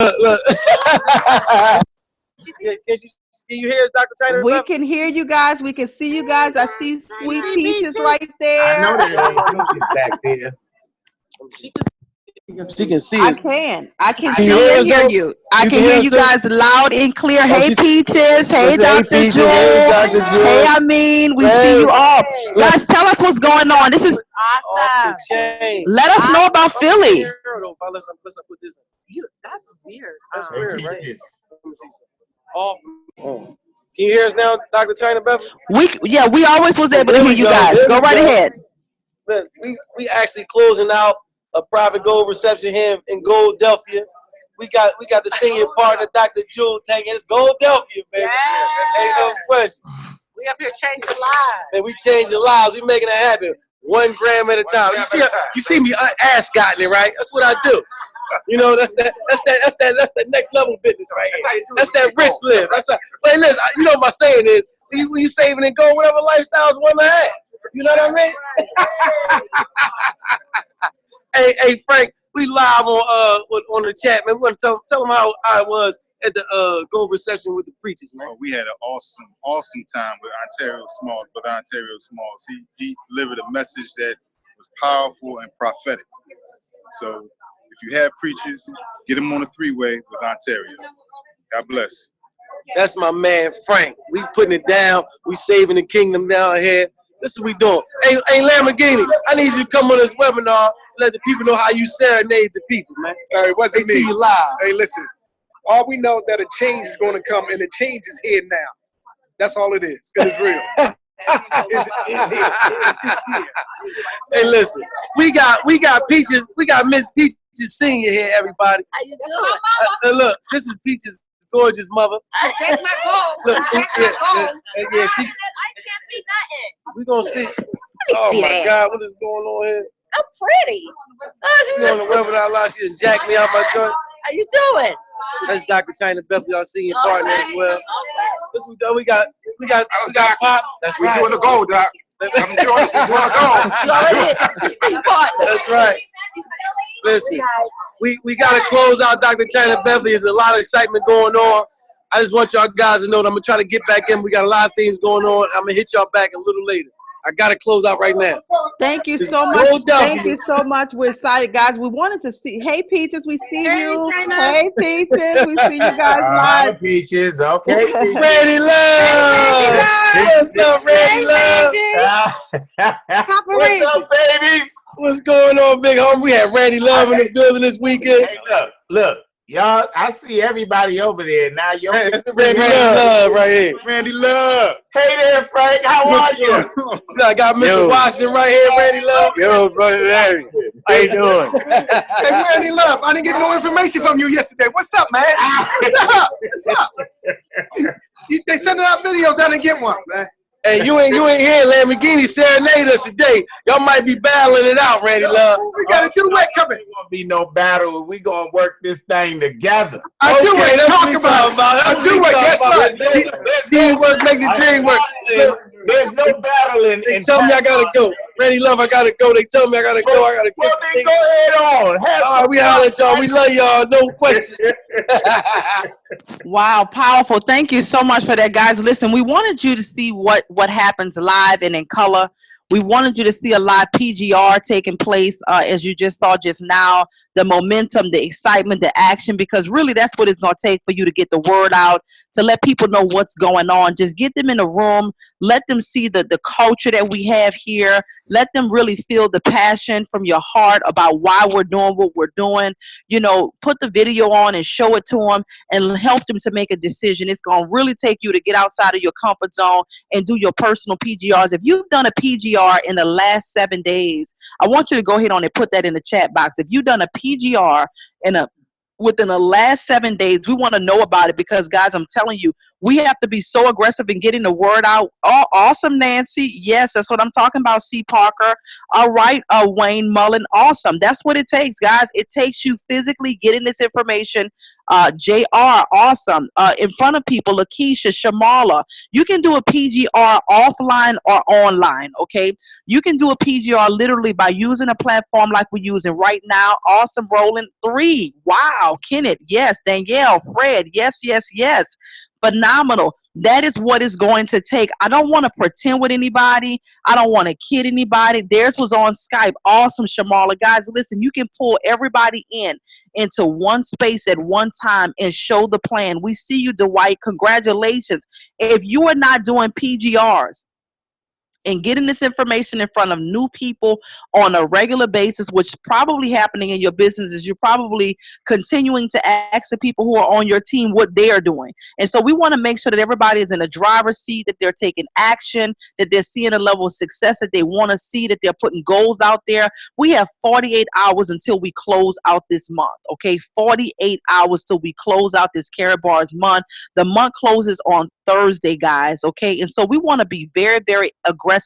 look. Can you hear us, Dr. Chyna? We can hear you guys. We can see you guys. I see Sweet Peaches right there. I know that. She's back there. She can see us. I can see and hear you. I can hear you guys loud and clear. Hey, Peaches. Hey, Dr. Jewel. Hey, I mean, we see you all. Guys, tell us what's going on. This is awesome. Let us know about Philly. That's weird. That's weird, right? Let me see something. Can you hear us now, Dr. Chyna Bethley? We always was able to hear you guys. Go right ahead. Look, we actually closing out a private gold reception here in Goldelphia. We got the senior partner, Dr. Jewel, taking it's Goldelphia, baby. Yes. Ain't no question. We up here changing lives. And we changing lives. We making it happen 1 gram at a time. You see me ascotting it, right? That's what I do. You know, that's that next level business right here. That's that rich live. That's right. Hey, listen, you know what my saying is, when you saving and go, whatever lifestyles one to have. You know what I mean? hey, Frank, we live on the chat, man. We want to tell them how I was at the gold reception with the preachers, man. We had an awesome time with Ontario Smalls, Brother Ontario Smalls. He delivered a message that was powerful and prophetic. So if you have preachers, get them on a 3-way with Ontario. God bless. That's my man, Frank. We putting it down. We saving the kingdom down here. This is what we doing. Hey, Lamborghini, I need you to come on this webinar and let the people know how you serenade the people, man. It wasn't they me. See you live. Hey, listen. All we know that a change is going to come, and the change is here now. That's all it is. It's real. It's here. It's here. Hey, listen. We got Peaches. We got Miss Peaches Senior here, everybody. How you doing? Look, this is Peaches' gorgeous mother. That's my goal. Look, That's my goal. Yeah, I can't see nothing. We gonna see. See my that. God, what is going on here? I'm pretty. You on the webinar live? She just jacked me out my joint. How you doing? That's Dr. Chyna Bethley, our senior partner as well. This we done. We got Pop. We doing the gold, Doc. I'm doing us. We doing the gold. You already senior partner. That's right. Listen, we gotta close out Dr. Chyna Bethley. There's a lot of excitement going on. I just want y'all guys to know that I'm gonna try to get back in. We got a lot of things going on. I'm gonna hit y'all back a little later. I gotta close out right now. Thank you so much. Thank you so much. We're excited, guys. We wanted to see. Hey, Peaches, we see you. Hey, Peaches, we see you guys live. Peaches, okay. Peaches. Randy Love. What's up, Randy Love? What's up, babies? What's going on, big homie? We had Randy Love in the building this weekend. Hey, look. Y'all, I see everybody over there. Now, Randy Love right here. Randy Love. Hey there, Frank. How are you? I got Mr. Washington right here, Randy Love. Yo, brother Larry. How you doing? Hey, Randy Love. I didn't get no information from you yesterday. What's up, man? What's up? What's up? They sending out videos. I didn't get one, man. Hey, you ain't here. Lamborghini serenade us today. Y'all might be battling it out, Randy Love. We got a duet coming. There won't be no battle. We gonna work this thing together. A duet. Talk about a duet. Guess what? Teamwork make the dream work. There's no battle in. They tell me I gotta go. Randy Love, I gotta go. They tell me I gotta go. I gotta well, then go ahead on. All right, we holler at y'all. We love y'all. No question. Wow, powerful. Thank you so much for that, guys. Listen, we wanted you to see what happens live and in color. We wanted you to see a live PGR taking place, as you just saw just now, the momentum, the excitement, the action, because really that's what it's going to take for you to get the word out, to let people know what's going on. Just get them in a room, let them see the culture that we have here, let them really feel the passion from your heart about why we're doing what we're doing. You know, put the video on and show it to them and help them to make a decision. It's going to really take you to get outside of your comfort zone and do your personal PGRs. If you've done a PGR in the last 7 days, I want you to go ahead on and put that in the chat box. If you've done a PGR within the last 7 days, we want to know about it, because guys, I'm telling you, we have to be so aggressive in getting the word out. Oh, awesome, Nancy. Yes, that's what I'm talking about. C. Parker. All right, Wayne Mullen. Awesome. That's what it takes, guys. It takes you physically getting this information JR, awesome. In front of people, Lakeisha, Shamala. You can do a PGR offline or online, okay? You can do a PGR literally by using a platform like we're using right now. Awesome, Roland. 3. Wow. Kenneth, yes. Danielle, Fred, yes, yes, yes. Phenomenal. That is what it's going to take. I don't want to pretend with anybody. I don't want to kid anybody. Theirs was on Skype. Awesome, Shamala. Guys, listen, you can pull everybody into one space at one time and show the plan. We see you, Dwight. Congratulations. If you are not doing PGRs, and getting this information in front of new people on a regular basis, which is probably happening in your business, is you're probably continuing to ask the people who are on your team what they are doing. And so we want to make sure that everybody is in a driver's seat, that they're taking action, that they're seeing a level of success that they want to see, that they're putting goals out there. We have 48 hours until we close out this month, okay? 48 hours till we close out this Karatbars month. The month closes on Thursday, guys, okay? And so we want to be very, very aggressive.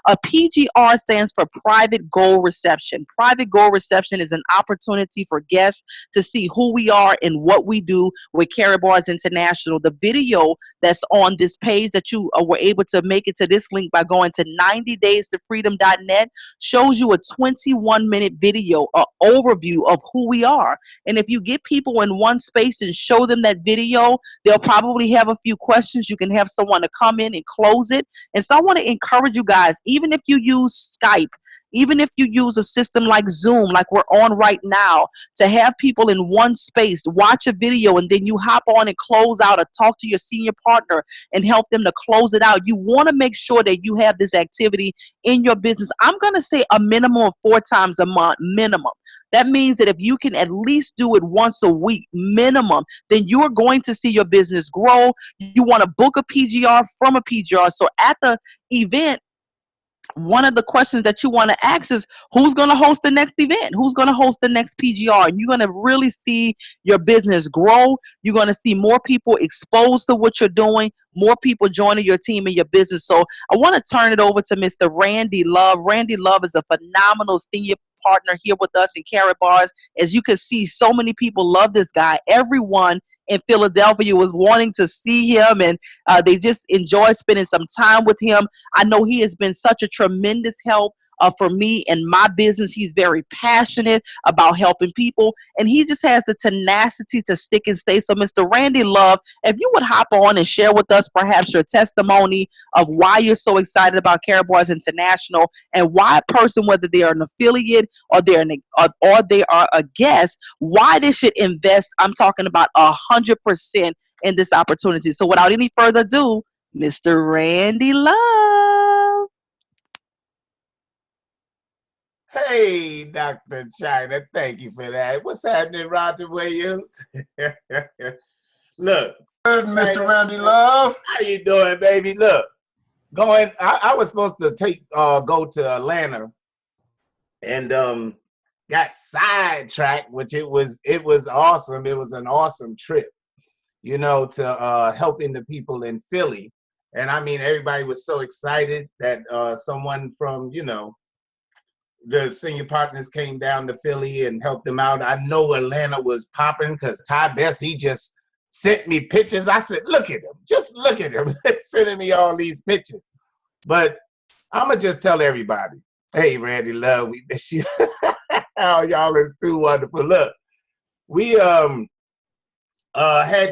A PGR stands for Private Goal Reception. Private Goal Reception is an opportunity for guests to see who we are and what we do with Karatbars International. The video that's on this page that you were able to make it to this link by going to 90DaysToFreedom.net shows you a 21-minute video, an overview of who we are. And if you get people in one space and show them that video, they'll probably have a few questions. You can have someone to come in and close it. And so I want to encourage you guys, even if you use Skype, even if you use a system like Zoom, like we're on right now, to have people in one space, watch a video, and then you hop on and close out or talk to your senior partner and help them to close it out. You want to make sure that you have this activity in your business. I'm going to say a minimum of 4 times a month, minimum. That means that if you can at least do it once a week, minimum, then you are going to see your business grow. You want to book a PGR from a PGR. So at the event, one of the questions that you want to ask is, who's going to host the next event? Who's going to host the next PGR? And you're going to really see your business grow. You're going to see more people exposed to what you're doing, more people joining your team and your business. So I want to turn it over to Mr. Randy Love. Randy Love is a phenomenal senior partner here with us in Karatbars. As you can see, so many people love this guy. Everyone in Philadelphia was wanting to see him, and they just enjoyed spending some time with him. I know he has been such a tremendous help for me and my business. He's very passionate about helping people, and he just has the tenacity to stick and stay. So Mr. Randy Love, if you would hop on and share with us perhaps your testimony of why you're so excited about Karatbars International, and why a person, whether they are an affiliate or they are a guest, why they should invest, I'm talking about 100% in this opportunity. So without any further ado, Mr. Randy Love. Hey, Dr. Chyna, thank you for that. What's happening, Roger Williams? Look. Good, Mr. Randy Love. How you doing, baby? Look, I was supposed to go to Atlanta and got sidetracked, which it was awesome. It was an awesome trip, you know, to helping the people in Philly. And I mean, everybody was so excited that someone from, you know, the senior partners came down to Philly and helped them out. I know Atlanta was popping because Ty Best, he just sent me pictures. I said, look at him. Just look at him. Sending me all these pictures. But I'm going to just tell everybody, hey, Randy Love, we miss you. Oh, y'all is too wonderful. Look, we had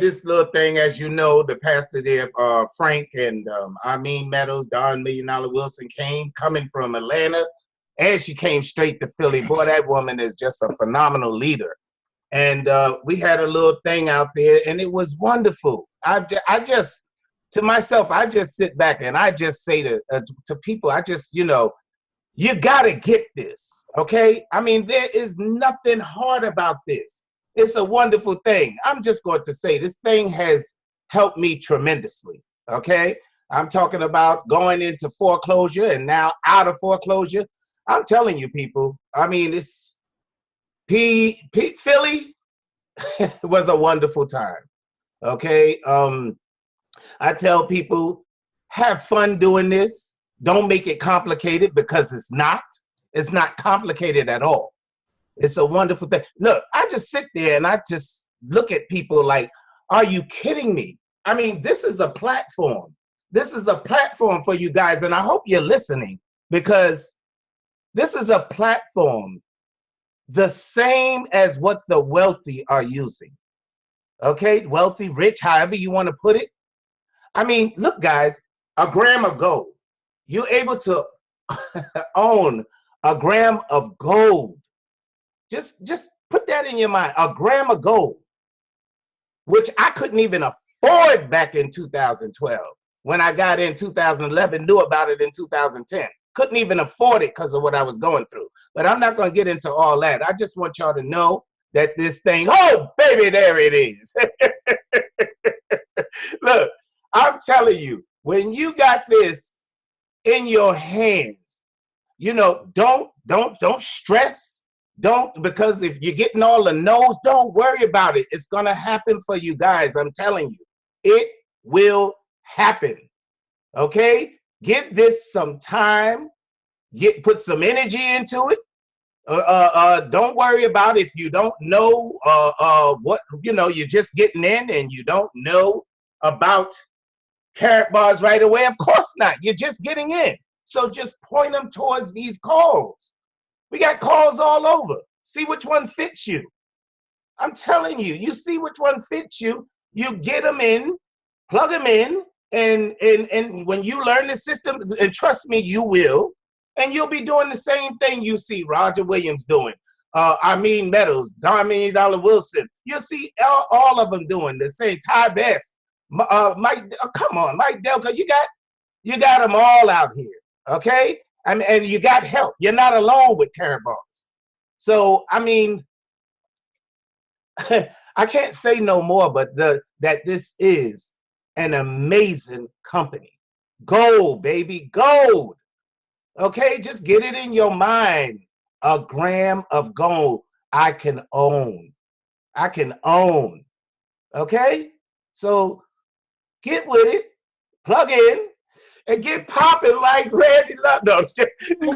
this little thing, as you know, the pastor there, Frank and Damon Meadows, Don $1 Million Wilson coming from Atlanta. And she came straight to Philly. Boy, that woman is just a phenomenal leader. And we had a little thing out there, and it was wonderful. I just, to myself, I just sit back and I just say to people, I just, you know, you got to get this, okay? I mean, there is nothing hard about this. It's a wonderful thing. I'm just going to say this thing has helped me tremendously, okay? I'm talking about going into foreclosure and now out of foreclosure. I'm telling you, people, I mean, it's Philly was a wonderful time, okay? I tell people, have fun doing this. Don't make it complicated, because it's not. It's not complicated at all. It's a wonderful thing. Look, I just sit there and I just look at people like, are you kidding me? I mean, this is a platform. This is a platform for you guys, and I hope you're listening, because this is a platform the same as what the wealthy are using. Okay, wealthy, rich, however you want to put it. I mean, look, guys, a gram of gold. You're able to own a gram of gold. Just put that in your mind, a gram of gold, which I couldn't even afford back in 2012. When I got in 2011, knew about it in 2010. Couldn't even afford it because of what I was going through. But I'm not going to get into all that. I just want y'all to know that this thing, oh, baby, there it is. Look, I'm telling you, when you got this in your hands, you know, don't stress. Don't, because if you're getting all the no's, don't worry about it. It's going to happen for you guys. I'm telling you, it will happen. Okay? Give this some time. Put some energy into it. Don't worry about if you don't know what, you know, you're just getting in and you don't know about carrot bars right away. Of course not. You're just getting in. So just point them towards these calls. We got calls all over. See which one fits you. I'm telling you, you see which one fits you, you get them in, plug them in, and when you learn the system, and trust me, you will, and you'll be doing the same thing you see Roger Williams doing, Meadows, Damon Wilson. You'll see all of them doing the same. Ty Best, Mike, come on, Mike Delco, you got them all out here, okay? I mean, and you got help. You're not alone with carrot bars. So, I mean, I can't say no more, but that this is an amazing company. Gold, baby, gold. Okay, just get it in your mind. A gram of gold I can own. I can own. Okay? So get with it, plug in, and get popping like Randy Love. No, just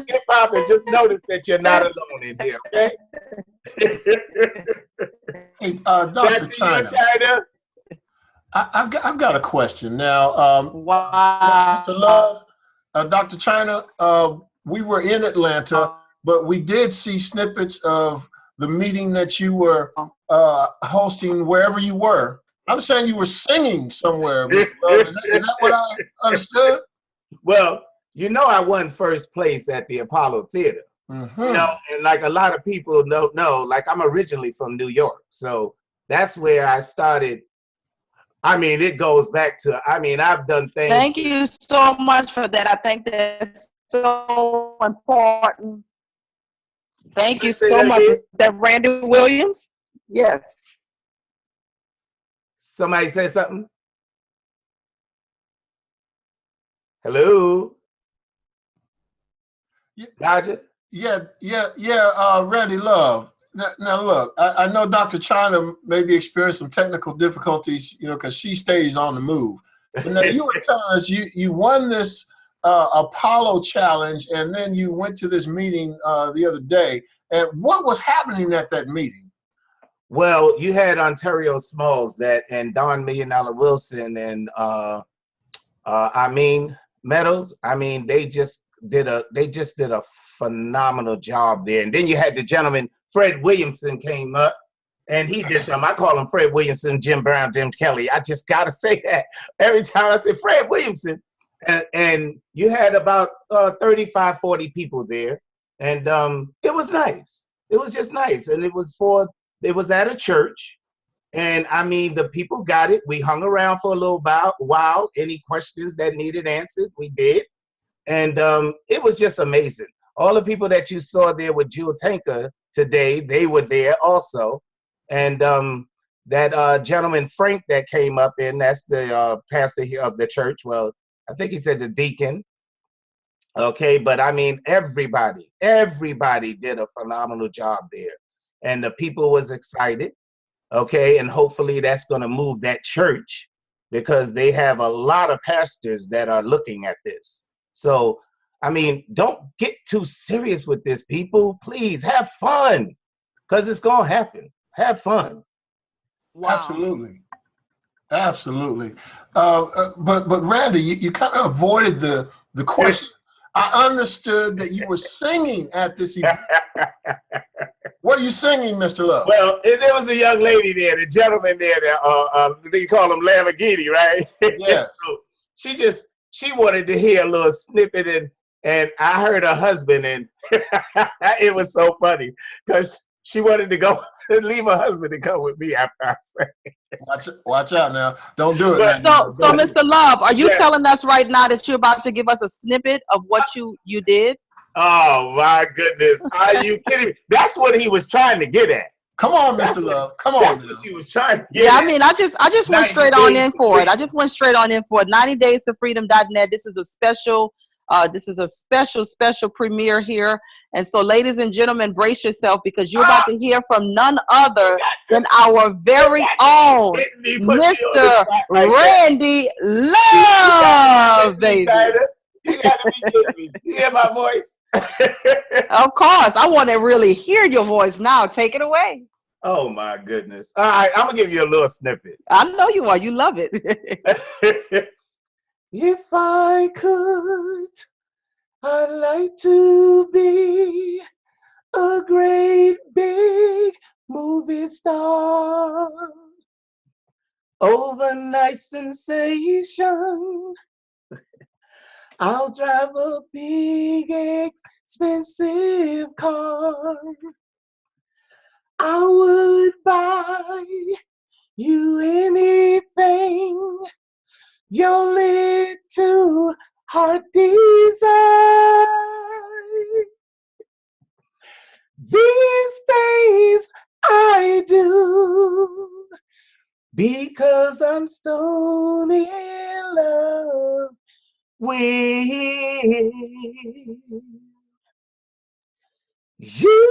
get popping. Just notice that you're not alone in here, okay? Hey, Dr. Chyna, I've got a question now. Wow. Mr. Love, Dr. Chyna, we were in Atlanta, but we did see snippets of the meeting that you were hosting wherever you were. I understand you were singing somewhere. Is that what I understood? Well, you know, I won first place at the Apollo Theater. Mm-hmm. You know, and like a lot of people don't know, like I'm originally from New York. So that's where I started. I mean, it goes back to, I mean, I've done things. Thank you so much for that. I think that's so important. Thank you so much. That Randy Williams? Yes. Somebody say something? Hello? Roger? Yeah, Randy Love. Now look, I know Dr. Chyna maybe experienced some technical difficulties, you know, because she stays on the move. But now you were telling us you won this Apollo challenge, and then you went to this meeting the other day. And what was happening at that meeting? Well, you had Ontario Smalls and Don $1 Million Wilson and Meadows. I mean, they just did a phenomenal job there. And then you had the gentleman, Fred Williamson, came up and he did something. I call him Fred Williamson, Jim Brown, Jim Kelly. I just got to say that every time I say Fred Williamson. And you had about 35, 40 people there. And it was nice. It was just nice. And it was at a church. And I mean, the people got it. We hung around for a little while. Any questions that needed answered, we did. And it was just amazing. All the people that you saw there with Jewel Tanker today, they were there also. And that gentleman, Frank, that came up in, that's the pastor here of the church. Well, I think he said the deacon. Okay, but I mean, everybody did a phenomenal job there. And the people was excited. Okay, and hopefully that's going to move that church because they have a lot of pastors that are looking at this. So, I mean, don't get too serious with this, people. Please have fun because it's going to happen. Have fun. Wow. Absolutely. Absolutely. But Randy, you kind of avoided the question. I understood that you were singing at this event. What are you singing, Mr. Love? Well, there was a young lady there, the gentleman there, they call him Lamborghini, right? Yes. So she wanted to hear a little snippet, and I heard her husband, and it was so funny because she wanted to go and leave her husband to come with me after I sang. Watch out now. Don't do it. So Mr. Love, are you telling us right now that you're about to give us a snippet of what you did? Oh my goodness. Are you kidding me? That's what he was trying to get at. Come on, Mr. Love. Come on. That's what he was trying to get at. I mean, I just went straight on in for it. I just went straight on in for it. 90DaysToFreedom.net. This is a special premiere here. And so, ladies and gentlemen, brace yourself because you're about to hear from none other than our very own Mr. Randy Love, baby. You got to be kidding me. You hear my voice? Of course. I want to really hear your voice now. Take it away. Oh, my goodness. All right, I'm going to give you a little snippet. I know you are. You love it. If I could, I'd like to be a great big movie star. Overnight sensation. I'll drive a big expensive car. I would buy you anything your little heart desire. These days I do, because I'm stone in love with you.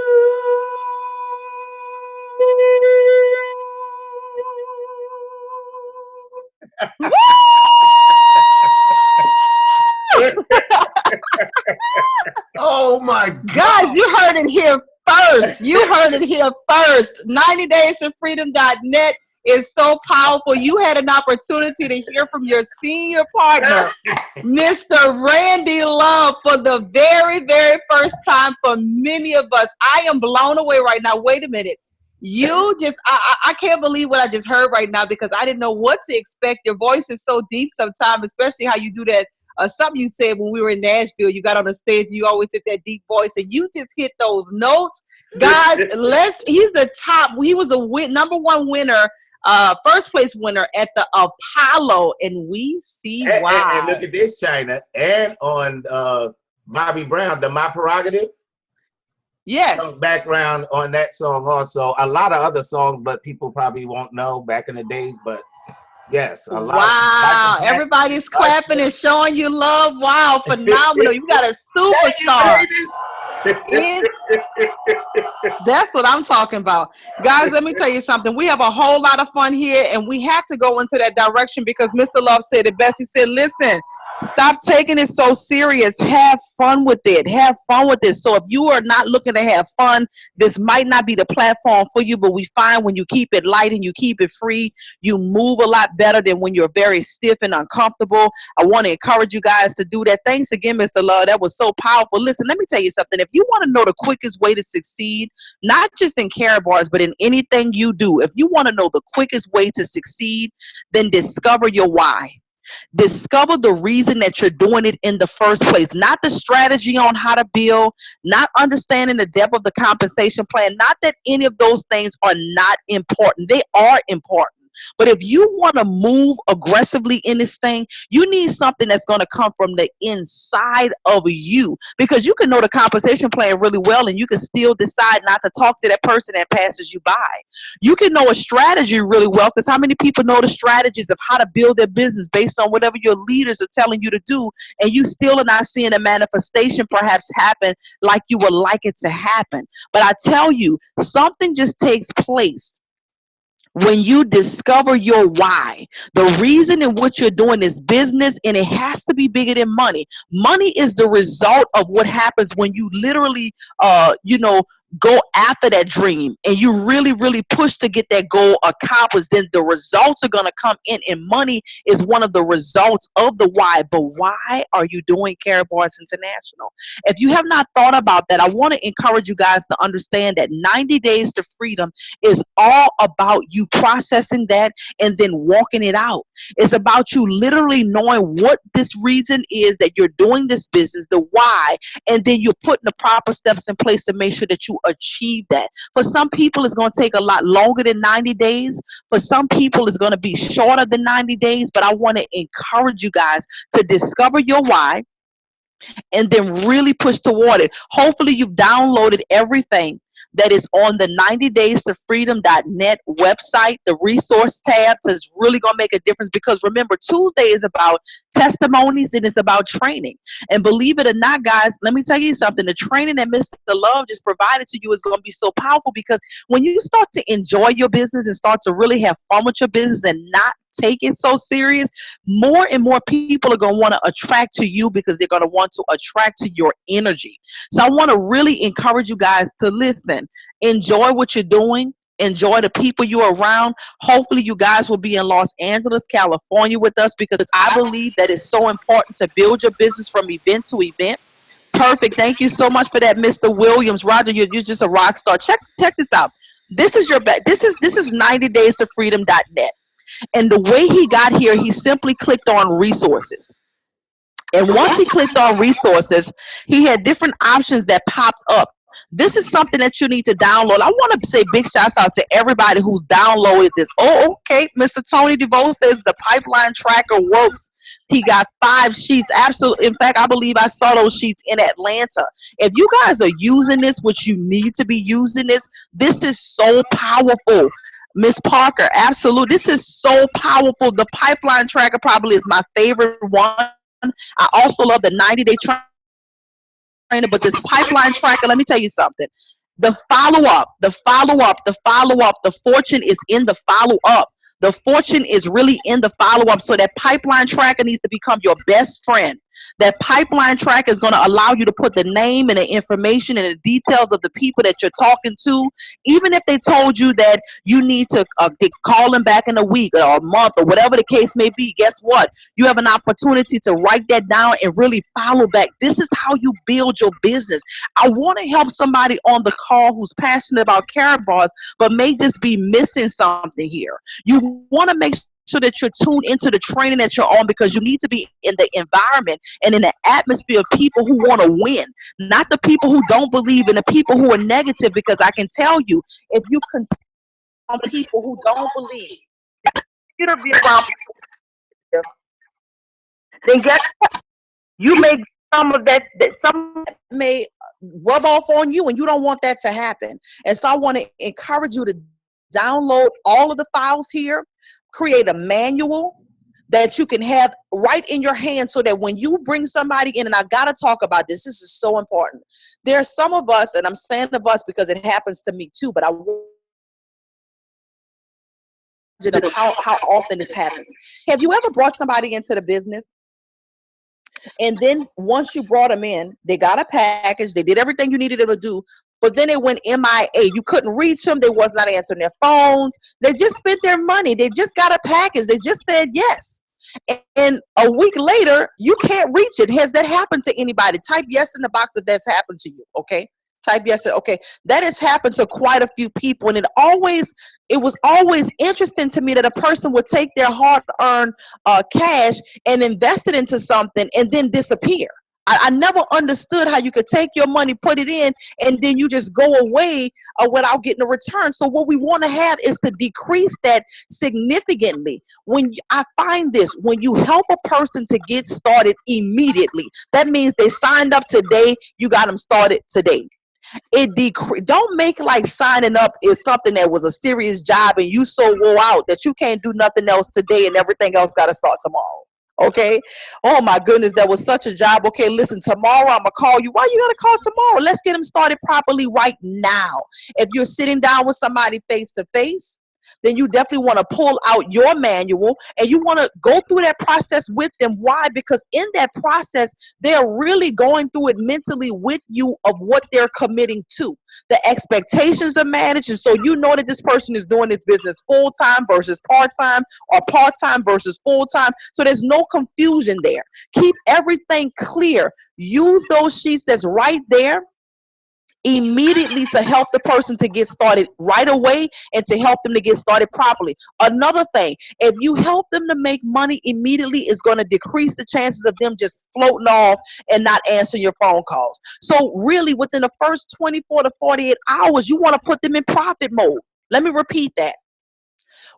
Oh my God. Guys, you heard it here first. You heard it here first. 90DaysToFreedom.net is so powerful. You had an opportunity to hear from your senior partner, Mr. Randy Love, for the very, very first time for many of us. I am blown away right now. Wait a minute. You just, I can't believe what I just heard right now because I didn't know what to expect. Your voice is so deep sometimes, especially how you do that. Something you said when we were in Nashville, you got on the stage, you always did that deep voice, and you just hit those notes. Guys, he's the top. He was a number one winner, first place winner at the Apollo, and we see why. And look at this, Chyna, and on Bobby Brown, My Prerogative. Yes. Some background on that song also. A lot of other songs, but people probably won't know back in the days, but yes, a lot. Wow, everybody's clapping and showing you love. Wow, phenomenal. You got a superstar. That's what I'm talking about. Guys, let me tell you something. We have a whole lot of fun here, and we have to go into that direction because Mr. Love said it best. He said, listen, stop taking it so serious. Have fun with it. Have fun with it. So if you are not looking to have fun, this might not be the platform for you, but we find when you keep it light and you keep it free, you move a lot better than when you're very stiff and uncomfortable. I want to encourage you guys to do that. Thanks again, Mr. Love. That was so powerful. Listen, let me tell you something. If you want to know the quickest way to succeed, not just in Care Bars, but in anything you do, if you want to know the quickest way to succeed, then discover your why. Discover the reason that you're doing it in the first place, not the strategy on how to build, not understanding the depth of the compensation plan. Not that any of those things are not important. They are important. But if you want to move aggressively in this thing, you need something that's going to come from the inside of you, because you can know the compensation plan really well and you can still decide not to talk to that person that passes you by. You can know a strategy really well, because how many people know the strategies of how to build their business based on whatever your leaders are telling you to do, and you still are not seeing a manifestation perhaps happen like you would like it to happen. But I tell you, something just takes place when you discover your why, the reason in which you're doing this business, and it has to be bigger than money. Money is the result of what happens when you literally, go after that dream and you really, really push to get that goal accomplished, then the results are going to come in, and money is one of the results of the why. But why are you doing Karatbars International? If you have not thought about that, I want to encourage you guys to understand that 90 Days to Freedom is all about you processing that and then walking it out. It's about you literally knowing what this reason is that you're doing this business, the why, and then you're putting the proper steps in place to make sure that you achieve that. For some people, it's going to take a lot longer than 90 days. For some people, it's going to be shorter than 90 days. But I want to encourage you guys to discover your why and then really push toward it. Hopefully, you've downloaded everything that is on the 90DaysToFreedom.net website. The resource tab is really going to make a difference, because remember, Tuesday is about testimonies and it's about training. And believe it or not, guys, let me tell you something. The training that Mr. Love just provided to you is going to be so powerful, because when you start to enjoy your business and start to really have fun with your business and not take it so serious, more and more people are going to want to attract to you, because they're going to want to attract to your energy. So I want to really encourage you guys to listen, enjoy what you're doing, enjoy the people you're around. Hopefully you guys will be in Los Angeles, California with us, because I believe that it's so important to build your business from event to event. Perfect. Thank you so much for that, Mr. Williams. Roger, you're just a rock star. Check this out. This is your this is 90DaysToFreedom.net. And the way he got here, he simply clicked on resources. And once he clicked on resources, he had different options that popped up. This is something that you need to download. I want to say big shouts out to everybody who's downloaded this. Oh, okay. Mr. Tony Deveaux says the pipeline tracker works. He got 5 sheets. Absolutely. In fact, I believe I saw those sheets in Atlanta. If you guys are using this, which you need to be using this is so powerful. Miss Parker, absolutely. This is so powerful. The pipeline tracker probably is my favorite one. I also love the 90-day trainer, but this pipeline tracker, let me tell you something. The follow-up, the fortune is in the follow-up. The fortune is really in the follow-up. So that pipeline tracker needs to become your best friend. That pipeline tracker is going to allow you to put the name and the information and the details of the people that you're talking to. Even if they told you that you need to call them back in a week or a month or whatever the case may be, guess what? You have an opportunity to write that down and really follow back. This is how you build your business. I want to help somebody on the call who's passionate about Karatbars, but may just be missing something here. You want to make sure that you're tuned into the training that you're on, because you need to be in the environment and in the atmosphere of people who want to win, not the people who don't believe and the people who are negative. Because I can tell you, if you continue on people who don't believe, you don't be around people, then guess what? You may some of that some may rub off on you, and you don't want that to happen. And so I want to encourage you to download all of the files here. Create a manual that you can have right in your hand, so that when you bring somebody in, and I got to talk about this, this is so important. There are some of us, and I'm saying of us because it happens to me too, but I want you to know how often this happens. Have you ever brought somebody into the business, and then once you brought them in, they got a package, they did everything you needed them to do, but then they went MIA. You couldn't reach them. They was not answering their phones. They just spent their money. They just got a package. They just said yes. And a week later, you can't reach it. Has that happened to anybody? Type yes in the box if that's happened to you, okay? Type yes. Okay, that has happened to quite a few people. And it was always interesting to me that a person would take their hard-earned cash and invest it into something and then disappear. I never understood how you could take your money, put it in, and then you just go away without getting a return. So what we want to have is to decrease that significantly. I find this, when you help a person to get started immediately, that means they signed up today, you got them started today. Don't make like signing up is something that was a serious job and you so wore out that you can't do nothing else today and everything else got to start tomorrow. Okay. Oh my goodness, that was such a job. Okay, listen, tomorrow I'm gonna call you. Why you gotta call tomorrow? Let's get them started properly right now. If you're sitting down with somebody face to face, then you definitely want to pull out your manual and you want to go through that process with them. Why? Because in that process, they're really going through it mentally with you of what they're committing to. The expectations are managed, and so you know that this person is doing this business full-time versus part-time, or part-time versus full-time. So there's no confusion there. Keep everything clear. Use those sheets that's right there immediately to help the person to get started right away and to help them to get started properly. Another thing, if you help them to make money immediately, it's going to decrease the chances of them just floating off and not answering your phone calls. So really, within the first 24 to 48 hours, you want to put them in profit mode. Let me repeat that.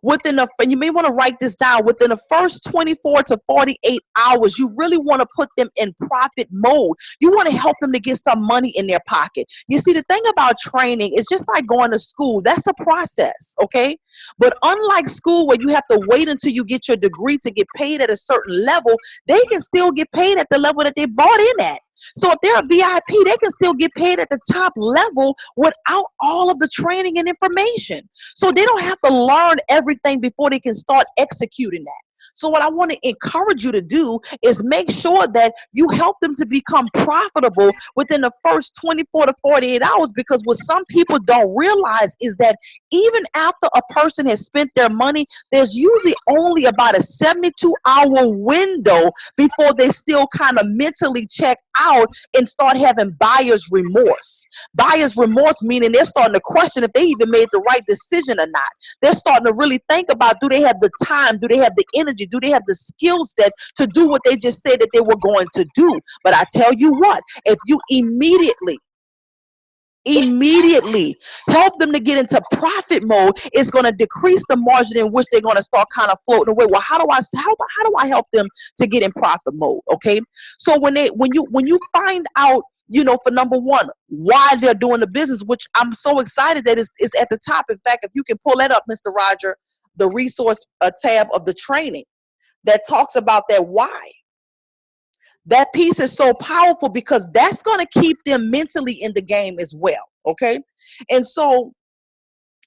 And you may want to write this down, within the first 24 to 48 hours, you really want to put them in profit mode. You want to help them to get some money in their pocket. You see, the thing about training is just like going to school. That's a process, okay? But unlike school, where you have to wait until you get your degree to get paid at a certain level, they can still get paid at the level that they bought in at. So if they're a VIP, they can still get paid at the top level without all of the training and information. So they don't have to learn everything before they can start executing that. So what I want to encourage you to do is make sure that you help them to become profitable within the first 24 to 48 hours, because what some people don't realize is that even after a person has spent their money, there's usually only about a 72-hour window before they still kind of mentally check out and start having buyer's remorse. Buyer's remorse meaning they're starting to question if they even made the right decision or not. They're starting to really think about, do they have the time? Do they have the energy? Do they have the skill set to do what they just said that they were going to do? But I tell you what, if you immediately help them to get into profit mode, it's going to decrease the margin in which they're going to start kind of floating away. Well, how do I help them to get in profit mode? Okay, so when you find out, you know, for number one, why they're doing the business, which I'm so excited that is at the top. In fact, if you can pull that up, Mr. Roger, the resource tab of the training that talks about that why. That piece is so powerful because that's going to keep them mentally in the game as well, okay? And so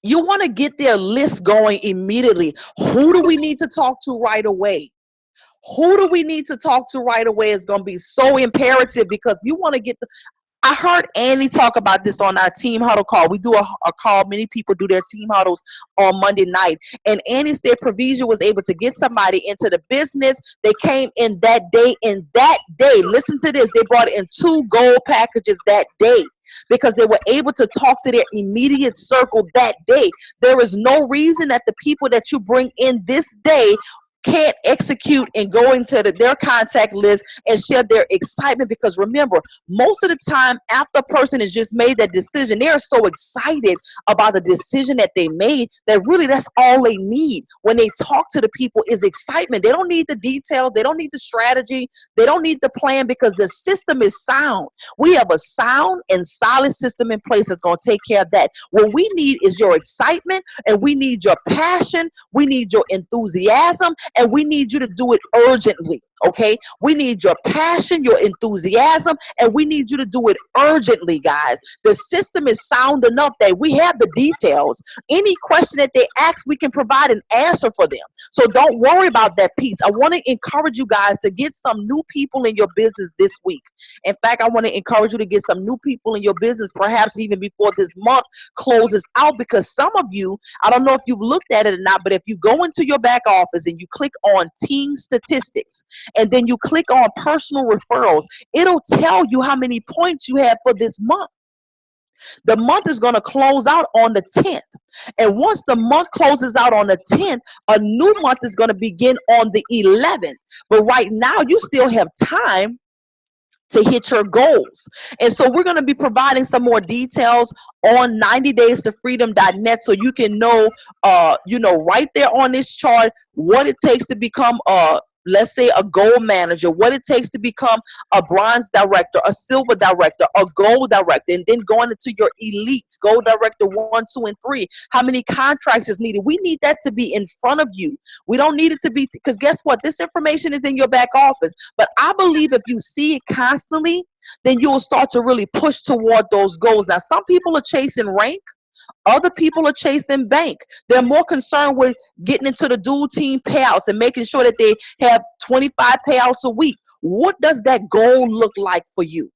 you want to get their list going immediately. Who do we need to talk to right away? Who do we need to talk to right away is going to be so imperative, because you want to get I heard Annie talk about this on our team huddle call. We do a call. Many people do their team huddles on Monday night. And Annie said Provision was able to get somebody into the business. They came in that day. And that day, listen to this, they brought in 2 gold packages that day, because they were able to talk to their immediate circle that day. There is no reason that the people that you bring in this day can't execute and go into their contact list and share their excitement. Because remember, most of the time after a person has just made that decision, they are so excited about the decision that they made that really that's all they need when they talk to the people is excitement. They don't need the details. They don't need the strategy. They don't need the plan, because the system is sound. We have a sound and solid system in place that's going to take care of that. What we need is your excitement, and we need your passion. We need your enthusiasm, and we need you to do it urgently, okay? We need your passion, your enthusiasm, and we need you to do it urgently, guys. The system is sound enough that we have the details. Any question that they ask, we can provide an answer for them. So don't worry about that piece. I want to encourage you guys to get some new people in your business this week. In fact, I want to encourage you to get some new people in your business, perhaps even before this month closes out, because some of you, I don't know if you've looked at it or not, but if you go into your back office and you click on team statistics, and then you click on personal referrals, it'll tell you how many points you have for this month. The month is going to close out on the 10th. And once the month closes out on the 10th, a new month is going to begin on the 11th. But right now, you still have time to hit your goals. And so we're going to be providing some more details on 90DaysToFreedom.net, so you can know, right there on this chart, what it takes to become let's say a gold manager, what it takes to become a bronze director, a silver director, a gold director, and then going into your elites, gold director 1, 2, and 3. How many contracts is needed? We need that to be in front of you. We don't need it to be, because guess what? This information is in your back office. But I believe if you see it constantly, then you'll start to really push toward those goals. Now, some people are chasing rank. Other people are chasing bank. They're more concerned with getting into the dual team payouts and making sure that they have 25 payouts a week. What does that goal look like for you?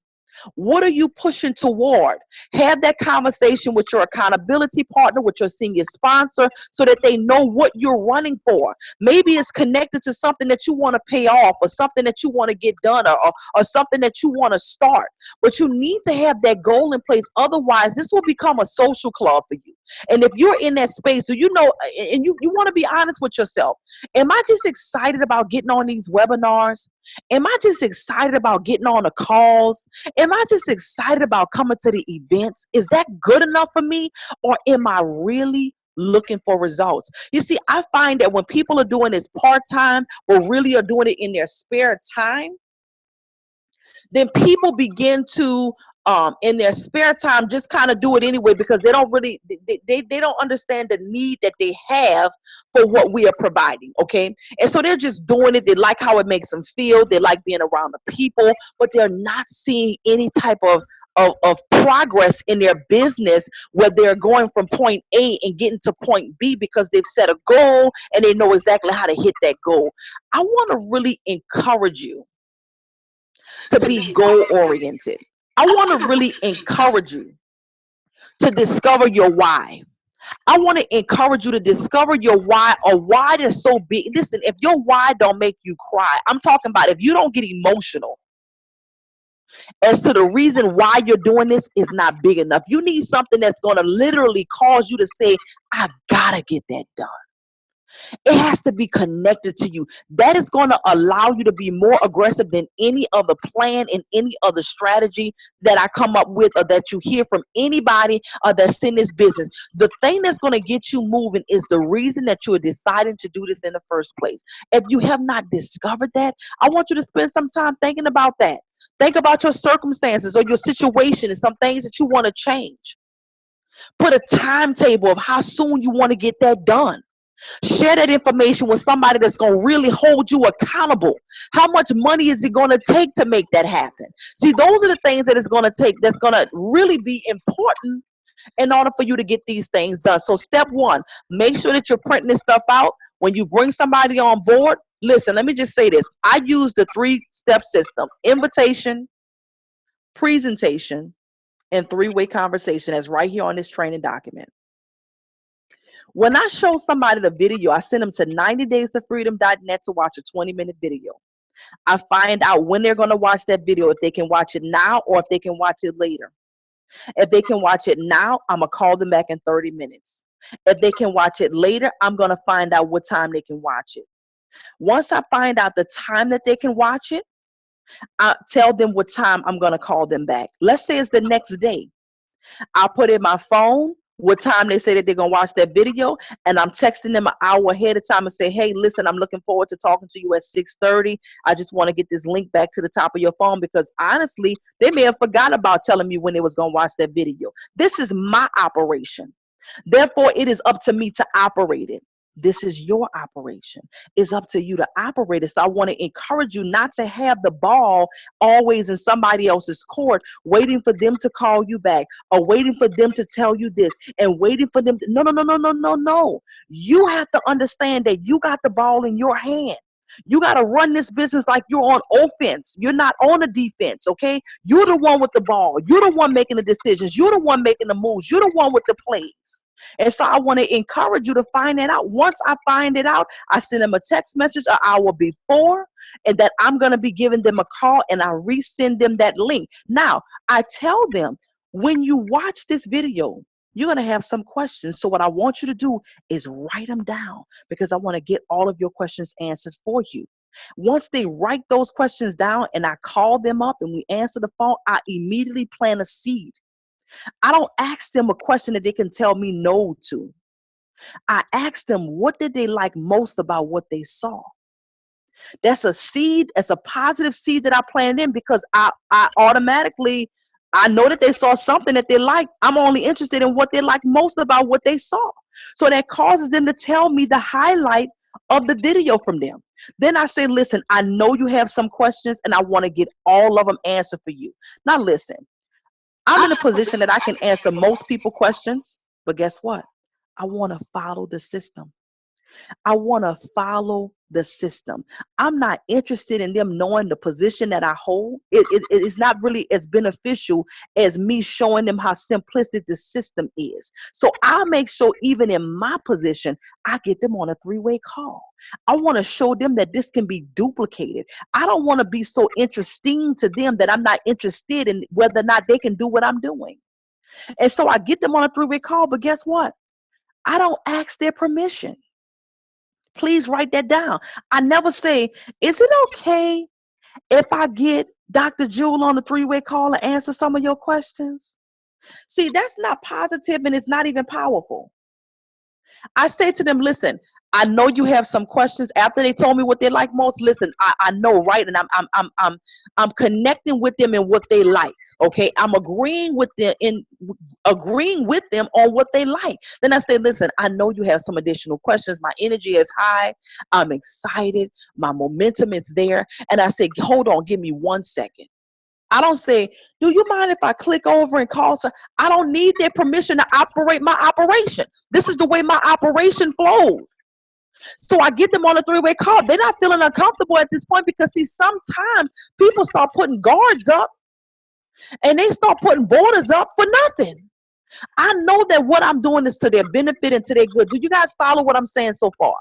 What are you pushing toward? Have that conversation with your accountability partner, with your senior sponsor, so that they know what you're running for. Maybe it's connected to something that you want to pay off, or something that you want to get done, or something that you want to start. But you need to have that goal in place. Otherwise, this will become a social club for you. And if you're in that space, so you know, and you want to be honest with yourself, am I just excited about getting on these webinars? Am I just excited about getting on the calls? Am I just excited about coming to the events? Is that good enough for me? Or am I really looking for results? You see, I find that when people are doing this part-time, or really are doing it in their spare time, then people begin to in their spare time just kind of do it anyway, because they don't really they don't understand the need that they have for what we are providing. Okay, and so they're just doing it. They like how it makes them feel. They like being around the people, but they're not seeing any type of progress in their business, where they're going from point A and getting to point B because they've set a goal and they know exactly how to hit that goal. I want to really encourage you to be goal oriented. I want to really encourage you to discover your why. I want to encourage you to discover your why, or why that's so big. Listen, if your why don't make you cry, I'm talking about if you don't get emotional as to the reason why you're doing this is not big enough. You need something that's going to literally cause you to say, I gotta get that done. It has to be connected to you. That is going to allow you to be more aggressive than any other plan and any other strategy that I come up with, or that you hear from anybody that's in this business. The thing that's going to get you moving is the reason that you are deciding to do this in the first place. If you have not discovered that, I want you to spend some time thinking about that. Think about your circumstances or your situation and some things that you want to change. Put a timetable of how soon you want to get that done. Share that information with somebody that's going to really hold you accountable. How much money is it going to take to make that happen? See, those are the things that it's going to take, that's going to really be important in order for you to get these things done. So step one, make sure that you're printing this stuff out. When you bring somebody on board, listen, let me just say this. I use the 3-step system: invitation, presentation, and 3-way conversation. That's right here on this training document. When I show somebody the video, I send them to 90DaysToFreedom.net to watch a 20-minute video. I find out when they're going to watch that video, if they can watch it now or if they can watch it later. If they can watch it now, I'm going to call them back in 30 minutes. If they can watch it later, I'm going to find out what time they can watch it. Once I find out the time that they can watch it, I tell them what time I'm going to call them back. Let's say it's the next day. I'll put in my phone what time they say that they're going to watch that video, and I'm texting them an hour ahead of time and say, hey, listen, I'm looking forward to talking to you at 6:30. I just want to get this link back to the top of your phone, because honestly, they may have forgot about telling me when they was going to watch that video. This is my operation. Therefore, it is up to me to operate it. This is your operation. It's up to you to operate it. So I want to encourage you not to have the ball always in somebody else's court, waiting for them to call you back, or waiting for them to tell you this, and waiting for them to, no. You have to understand that you got the ball in your hand. You got to run this business like you're on offense. You're not on the defense, okay? You're the one with the ball. You're the one making the decisions. You're the one making the moves. You're the one with the plays. And so I want to encourage you to find that out. Once I find it out, I send them a text message an hour before, and that I'm going to be giving them a call, and I resend them that link. Now, I tell them, when you watch this video, you're going to have some questions. So what I want you to do is write them down, because I want to get all of your questions answered for you. Once they write those questions down and I call them up and we answer the phone, I immediately plant a seed. I don't ask them a question that they can tell me no to. I ask them, what did they like most about what they saw? That's a seed. That's a positive seed that I planted in, because I automatically, I know that they saw something that they liked. I'm only interested in what they like most about what they saw. So that causes them to tell me the highlight of the video from them. Then I say, listen, I know you have some questions, and I want to get all of them answered for you. Now listen, I'm in a position that I can answer most people's questions, But guess what? I want to follow the system. I want to follow the system. I'm not interested in them knowing the position that I hold. It's not really as beneficial as me showing them how simplistic the system is. So I make sure even in my position, I get them on a 3-way call. I want to show them that this can be duplicated. I don't want to be so interesting to them that I'm not interested in whether or not they can do what I'm doing. And so I get them on a 3-way call, but guess what? I don't ask their permission. Please write that down. I never say, is it okay if I get Dr. Jewel on the 3-way call and answer some of your questions? See, that's not positive and it's not even powerful. I say to them, listen, I know you have some questions after they told me what they like most. Listen, I know, right? And I'm connecting with them in what they like. Okay, I'm agreeing with them on what they like. Then I say, listen, I know you have some additional questions. My energy is high. I'm excited. My momentum is there. And I say, hold on, give me 1 second. I don't say, do you mind if I click over and call? I don't need their permission to operate my operation. This is the way my operation flows. So I get them on a 3-way call. They're not feeling uncomfortable at this point because, see, sometimes people start putting guards up and they start putting borders up for nothing. I know that what I'm doing is to their benefit and to their good. Do you guys follow what I'm saying so far?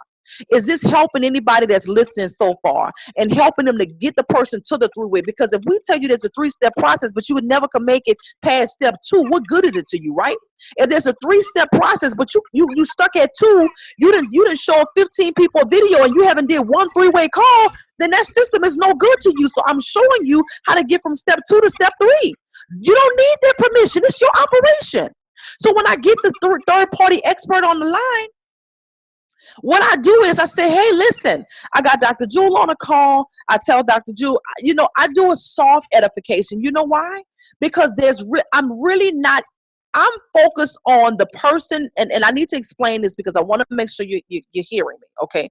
Is this helping anybody that's listening so far and helping them to get the person to the 3-way? Because if we tell you there's a 3-step process, but you would never can make it past step 2, what good is it to you, right? If there's a 3-step process, but you stuck at 2, you didn't show 15 people a video and you haven't did 1 3-way call, then that system is no good to you. So I'm showing you how to get from step 2 to step 3. You don't need their permission. It's your operation. So when I get the third-party expert on the line, what I do is I say, hey, listen, I got Dr. Jewel on a call. I tell Dr. Jewel, I do a soft edification. You know why? Because I'm focused on the person, and I need to explain this because I want to make sure you're hearing me, okay?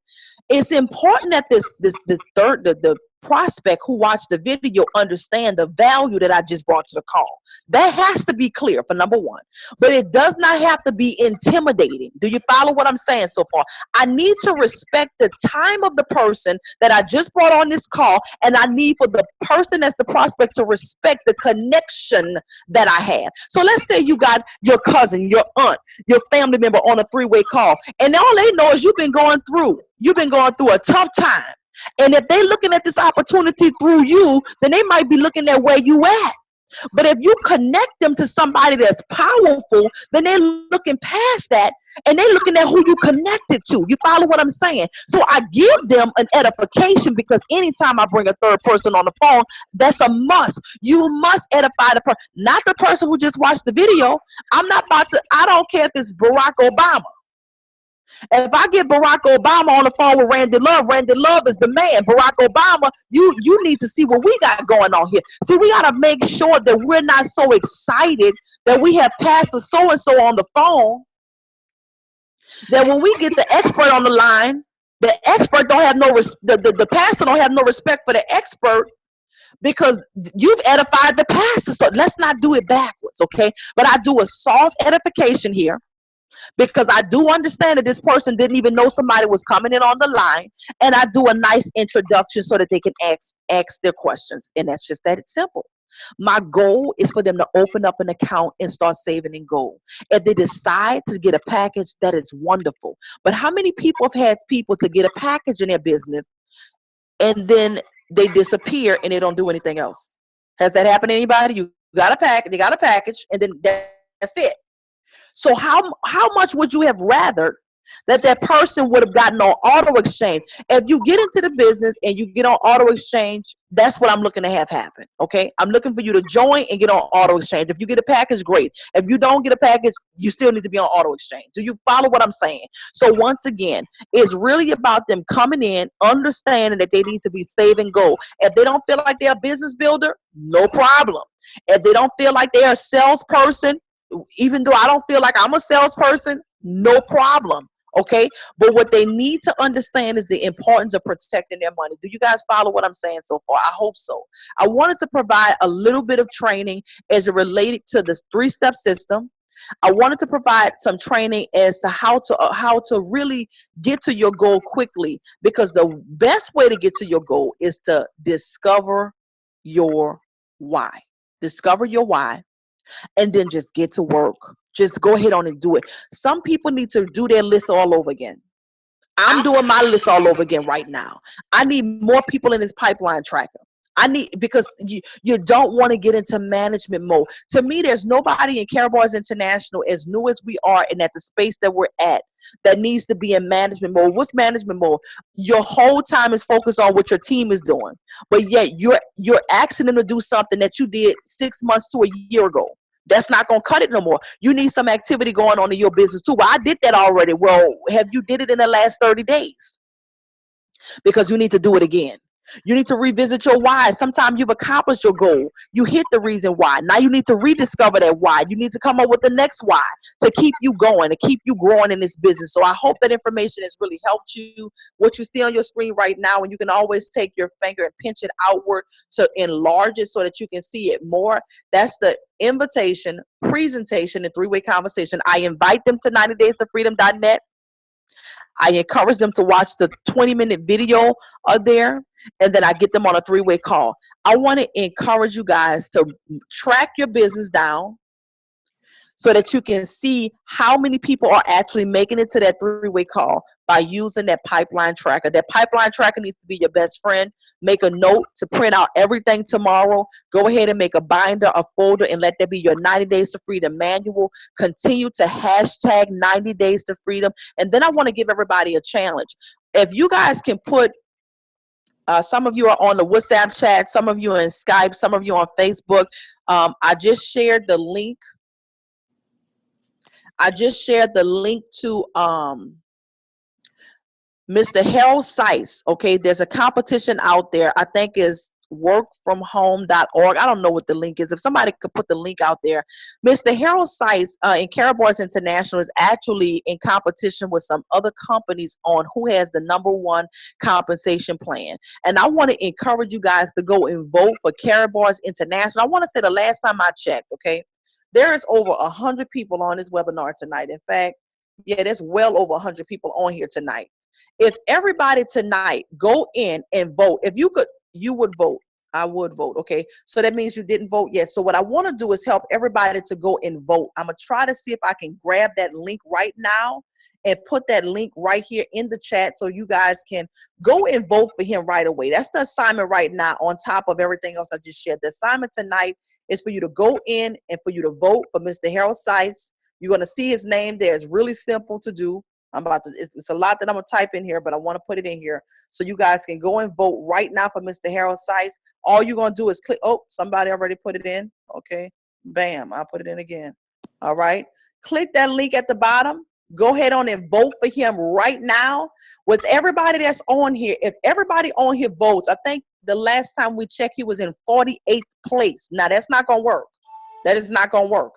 It's important that the prospect who watched the video understand the value that I just brought to the call. That has to be clear for number 1. But it does not have to be intimidating. Do you follow what I'm saying so far? I need to respect the time of the person that I just brought on this call, and I need for the person that's the prospect to respect the connection that I have. So let's say you got your cousin, your aunt, your family member on a 3-way call, and all they know is you've been going through a tough time. And if they're looking at this opportunity through you, then they might be looking at where you at. But if you connect them to somebody that's powerful, then they're looking past that and they're looking at who you connected to. You follow what I'm saying? So I give them an edification because anytime I bring a third person on the phone, that's a must. You must edify the person, not the person who just watched the video. I don't care if it's Barack Obama. If I get Barack Obama on the phone with Randy Love is the man. Barack Obama, you need to see what we got going on here. See, we got to make sure that we're not so excited that we have Pastor so-and-so on the phone that when we get the expert on the line, the expert don't have the pastor don't have no respect for the expert because you've edified the pastor. So let's not do it backwards, okay? But I do a soft edification here, because I do understand that this person didn't even know somebody was coming in on the line, and I do a nice introduction so that they can ask their questions, and that's just that. It's simple. My goal is for them to open up an account and start saving in gold. If they decide to get a package, that is wonderful. But how many people have had people to get a package in their business and then they disappear and they don't do anything else? Has that happened to anybody? You got a package, and then that's it. So how much would you have rather that person would have gotten on auto exchange? If you get into the business and you get on auto exchange, that's what I'm looking to have happen, okay? I'm looking for you to join and get on auto exchange. If you get a package, great. If you don't get a package, you still need to be on auto exchange. Do you follow what I'm saying? So once again, it's really about them coming in, understanding that they need to be saving gold. If they don't feel like they're a business builder, no problem. If they don't feel like they're a salesperson, even though I don't feel like I'm a salesperson, no problem, okay? But what they need to understand is the importance of protecting their money. Do you guys follow what I'm saying so far? I hope so. I wanted to provide a little bit of training as it related to this 3-step system, I wanted to provide some training as to how to really get to your goal quickly, because the best way to get to your goal is to discover your why. Discover your why, and then just get to work. Just go ahead on and do it. Some people need to do their list all over again. I'm doing my list all over again right now. I need more people in this pipeline tracker. Because you don't want to get into management mode. To me, there's nobody in Caribou's International, as new as we are and at the space that we're at, that needs to be in management mode. What's management mode? Your whole time is focused on what your team is doing, but yet you're asking them to do something that you did 6 months to a year ago. That's not going to cut it no more. You need some activity going on in your business too. Well, I did that already. Well, have you did it in the last 30 days? Because you need to do it again. You need to revisit your why. Sometimes you've accomplished your goal. You hit the reason why. Now you need to rediscover that why. You need to come up with the next why to keep you going, to keep you growing in this business. So I hope that information has really helped you. What you see on your screen right now, and you can always take your finger and pinch it outward to enlarge it so that you can see it more. That's the invitation, presentation, and three-way conversation. I invite them to 90DaysToFreedom.net. I encourage them to watch the 20-minute video there, and then I get them on a three-way call. I want to encourage you guys to track your business down so that you can see how many people are actually making it to that three-way call by using that pipeline tracker. That pipeline tracker needs to be your best friend. Make a note to print out everything tomorrow. Go ahead and make a binder, a folder, and let that be your 90 Days to Freedom manual. Continue to hashtag 90 Days to Freedom. And then I want to give everybody a challenge. If you guys can put, some of you are on the WhatsApp chat, some of you are in Skype, some of you on Facebook. I just shared the link. To Mr. Harold Seiss. Okay, there's a competition out there. I think is workfromhome.org. I don't know what the link is. If somebody could put the link out there. Mr. Harold Seiss in Caribou's International is actually in competition with some other companies on who has the #1 compensation plan. And I want to encourage you guys to go and vote for Caribou's International. I want to say the last time I checked, okay, there is over 100 people on this webinar tonight. In fact, yeah, there's well over 100 people on here tonight. If everybody tonight go in and vote, if you could, you would vote. I would vote. Okay. So that means you didn't vote yet. So what I want to do is help everybody to go and vote. I'm going to try to see if I can grab that link right now and put that link right here in the chat so you guys can go and vote for him right away. That's the assignment right now on top of everything else I just shared. The assignment tonight is for you to go in and for you to vote for Mr. Harold Seiss. You're going to see his name there. It's really simple to do. It's a lot that I'm going to type in here, but I want to put it in here so you guys can go and vote right now for Mr. Harold Seiss. All you're going to do is click. Oh, somebody already put it in. Okay. Bam. I'll put it in again. All right. Click that link at the bottom. Go ahead on and vote for him right now. With everybody that's on here, if everybody on here votes, I think the last time we checked, he was in 48th place. Now, that's not going to work. That is not going to work.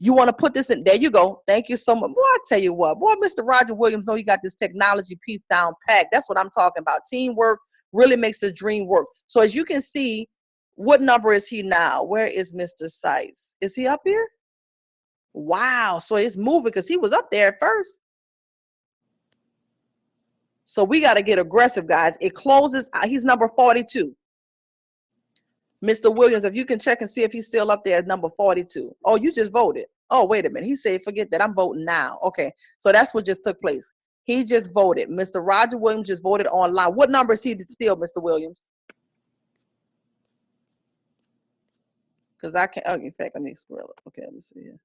You want to put this in. There you go. Thank you so much. Boy, I tell you what. Boy, Mr. Roger Williams, know you got this technology piece down packed. That's what I'm talking about. Teamwork really makes the dream work. So as you can see, what number is he now? Where is Mr. Seiss? Is he up here? Wow. So it's moving because he was up there at first. So we got to get aggressive, guys. It closes. He's number 42. Mr. Williams, if you can check and see if he's still up there at number 42. Oh, you just voted. Oh, wait a minute. He said, forget that. I'm voting now. Okay. So that's what just took place. He just voted. Mr. Roger Williams just voted online. What number is he still, Mr. Williams? Because I can't. Oh, in fact, let me scroll it. Okay, let me see here.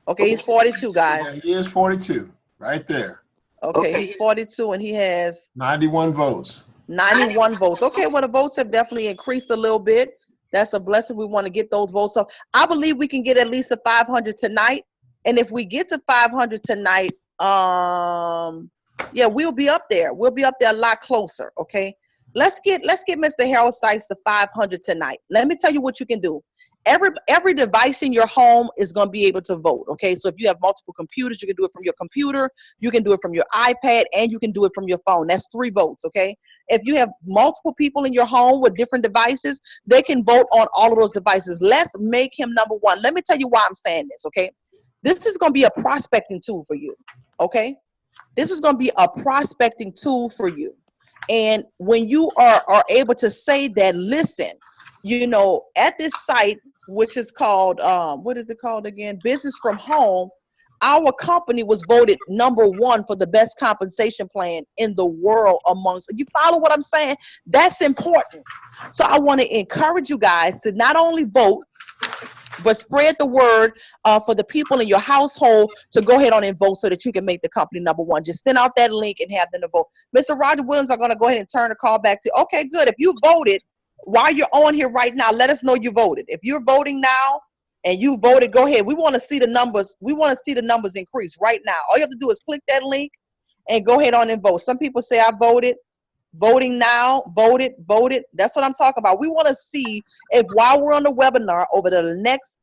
Okay, he's 42, guys. Yeah, he is 42. Right there. Okay, he's 42 and he has 91 votes. 91 votes. Okay, well, the votes have definitely increased a little bit. That's a blessing. We want to get those votes up. I believe we can get at least a 500 tonight. And if we get to 500 tonight, yeah, we'll be up there. We'll be up there a lot closer. Okay, let's get Mr. Harold Seiss to 500 tonight. Let me tell you what you can do. Every device in your home is going to be able to vote. Okay, so if you have multiple computers, you can do it from your computer, you can do it from your iPad, and you can do it from your phone. That's 3 votes. Okay, if you have multiple people in your home with different devices, they can vote on all of those devices. Let's make him number 1. Let me tell you why I'm saying this. Okay, This is going to be a prospecting tool for you, okay? This is going to be a prospecting tool for you. And when you are able to say that, listen, you know, at this site, which is called, what is it called again? Business from Home, our company was voted #1 for the best compensation plan in the world amongst, you follow what I'm saying? That's important. So I want to encourage you guys to not only vote, but spread the word for the people in your household to go ahead on and vote so that you can make the company #1. Just send out that link and have them to vote. Mr. Roger Williams, I'm going to go ahead and turn the call back to, okay, good. If you voted while you're on here right now, let us know you voted. If you're voting now and you voted, go ahead. We want to see the numbers. We want to see the numbers increase right now. All you have to do is click that link and go ahead on and vote. Some people say I voted. Voting now, voted. That's what I'm talking about. We want to see if while we're on the webinar over the next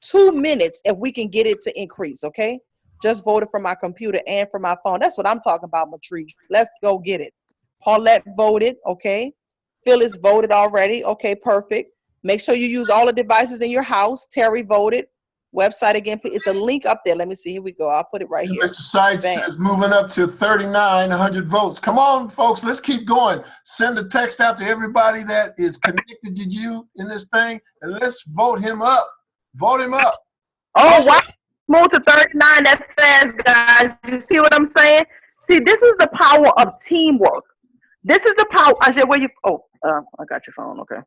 2 minutes, if we can get it to increase, okay? Just voted from my computer and from my phone. That's what I'm talking about, Matrice. Let's go get it. Paulette voted, okay? Phyllis voted already. Okay, perfect. Make sure you use all the devices in your house. Terry voted. Website again, it's a link up there. Let me see. Here we go. I'll put it right here. Mr. Seitz is moving up to 3,900 votes. Come on, folks. Let's keep going. Send a text out to everybody that is connected to you in this thing, and let's vote him up. Vote him up. Oh, wow. Move to 39. That's fast, guys. You see what I'm saying? See, this is the power of teamwork. This is the power. I said, where you? Oh, I got your phone. Okay.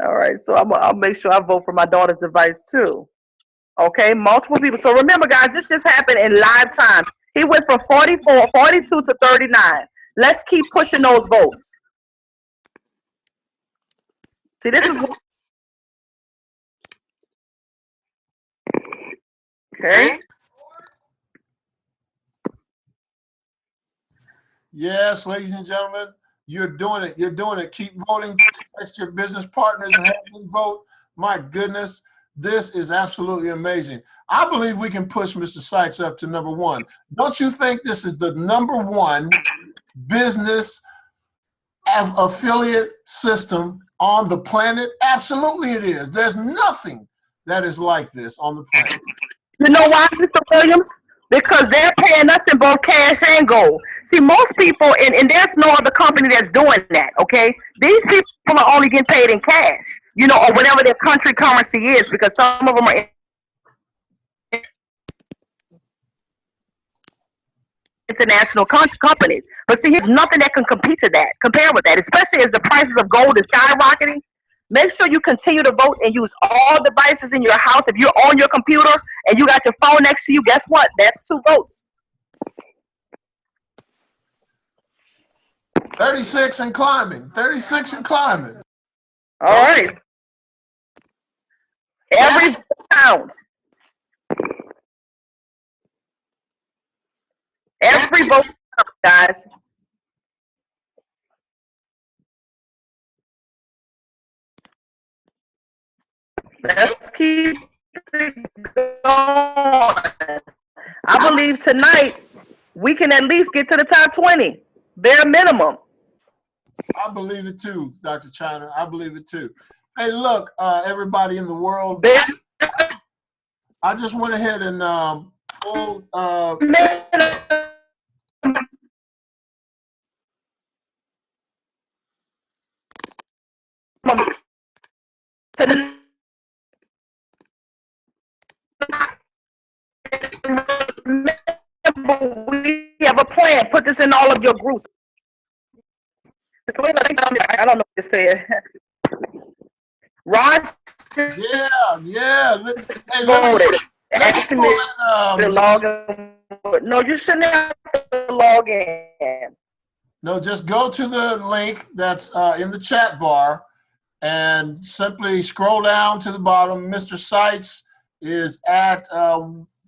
All right. So I'll make sure I vote for my daughter's device too. Okay. Multiple people. So remember, guys, this just happened in live time. He went from 42 to 39. Let's keep pushing those votes. See, this is. Okay. Yes, ladies and gentlemen, you're doing it. You're doing it. Keep voting. Text your business partners and have them vote. My goodness, this is absolutely amazing. I believe we can push Mr. Seitz up to #1. Don't you think this is the #1 business affiliate system on the planet? Absolutely it is. There's nothing that is like this on the planet. You know why, Mr. Williams? Because they're paying us in both cash and gold. See, most people, and there's no other company that's doing that, okay? These people are only getting paid in cash, you know, or whatever their country currency is, because some of them are international companies. But see, there's nothing that can compare with that, especially as the prices of gold is skyrocketing. Make sure you continue to vote and use all devices in your house. If you're on your computer and you got your phone next to you, guess what? That's 2 votes. 36 and climbing. 36 and climbing. All right. Every vote counts. Every vote counts, guys. Let's keep it going. I believe tonight we can at least get to the top 20, bare minimum. I believe it too, Dr. Chyna. I believe it too. Hey, look, everybody in the world. I just went ahead and pulled. We have a plan. Put this in all of your groups. I don't know what to say. Ross. Yeah. Hey, log in. No, you shouldn't have to log in. No, just go to the link that's in the chat bar and simply scroll down to the bottom. Mr. Seitz is at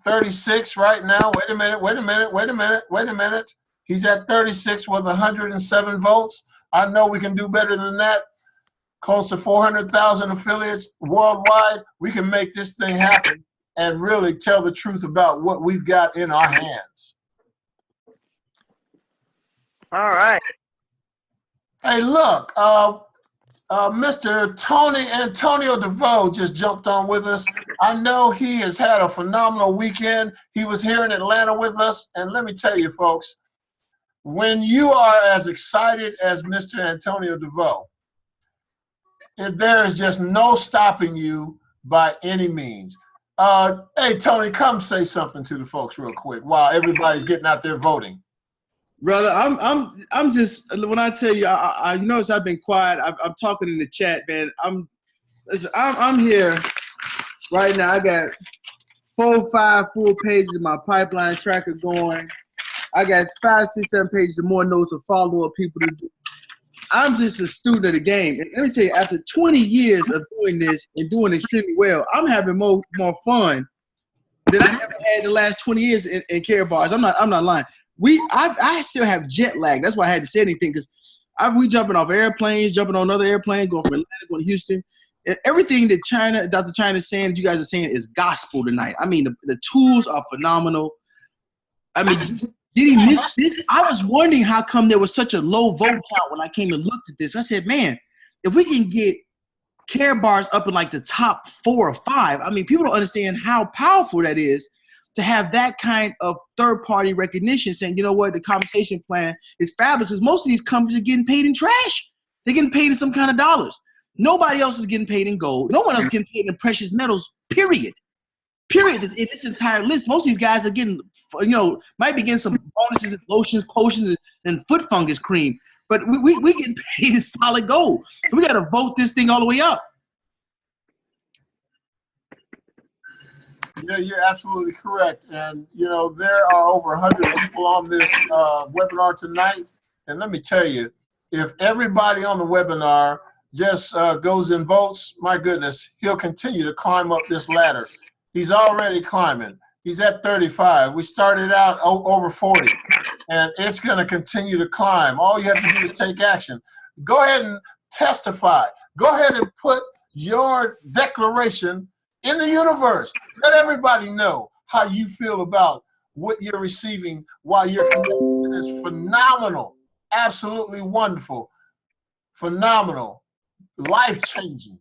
36 right now. Wait a minute. He's at 36 with 107 votes. I know we can do better than that. Close to 400,000 affiliates worldwide. We can make this thing happen and really tell the truth about what we've got in our hands. All right. Hey, look, Mr. Tony Antonio Deveaux just jumped on with us. I know he has had a phenomenal weekend. He was here in Atlanta with us. And let me tell you, folks, when you are as excited as Mr. Antonio Deveaux, there is just no stopping you by any means. Hey, Tony, come say something to the folks real quick while everybody's getting out there voting. Brother, I'm just, when I tell you, you notice I've been quiet. I'm talking in the chat, man. I'm here right now. I got 4, 5 full pages of my pipeline tracker going. I got 5, 6, 7 pages of more notes of follow-up people to do. I'm just a student of the game. And let me tell you, after 20 years of doing this and doing extremely well, I'm having more fun than I ever had the last 20 years in Care Bars. I'm not lying. I still have jet lag. That's why I had to say anything, because we jumping off airplanes, jumping on another airplane, going from Atlanta, going to Houston. And everything that Dr. Chyna is saying, that you guys are saying, is gospel tonight. I mean, the tools are phenomenal. I mean, getting this, I was wondering how come there was such a low vote count when I came and looked at this. I said, man, if we can get Care Bars up in like the top 4 or 5, I mean, people don't understand how powerful that is to have that kind of third-party recognition saying, you know what, the compensation plan is fabulous, because most of these companies are getting paid in trash. They're getting paid in some kind of dollars. Nobody else is getting paid in gold. No one else is getting paid in precious metals, period. Period. In this entire list, most of these guys are getting, might be getting some bonuses and lotions, potions, and foot fungus cream. But we getting paid in solid gold. So we got to vote this thing all the way up. Yeah, you're absolutely correct. And, there are over 100 people on this webinar tonight. And let me tell you, if everybody on the webinar just goes and votes, my goodness, he'll continue to climb up this ladder. He's already climbing. He's at 35. We started out over 40. And it's going to continue to climb. All you have to do is take action. Go ahead and testify. Go ahead and put your declaration in the universe. Let everybody know how you feel about what you're receiving while you're connected to this phenomenal, absolutely wonderful, phenomenal, life-changing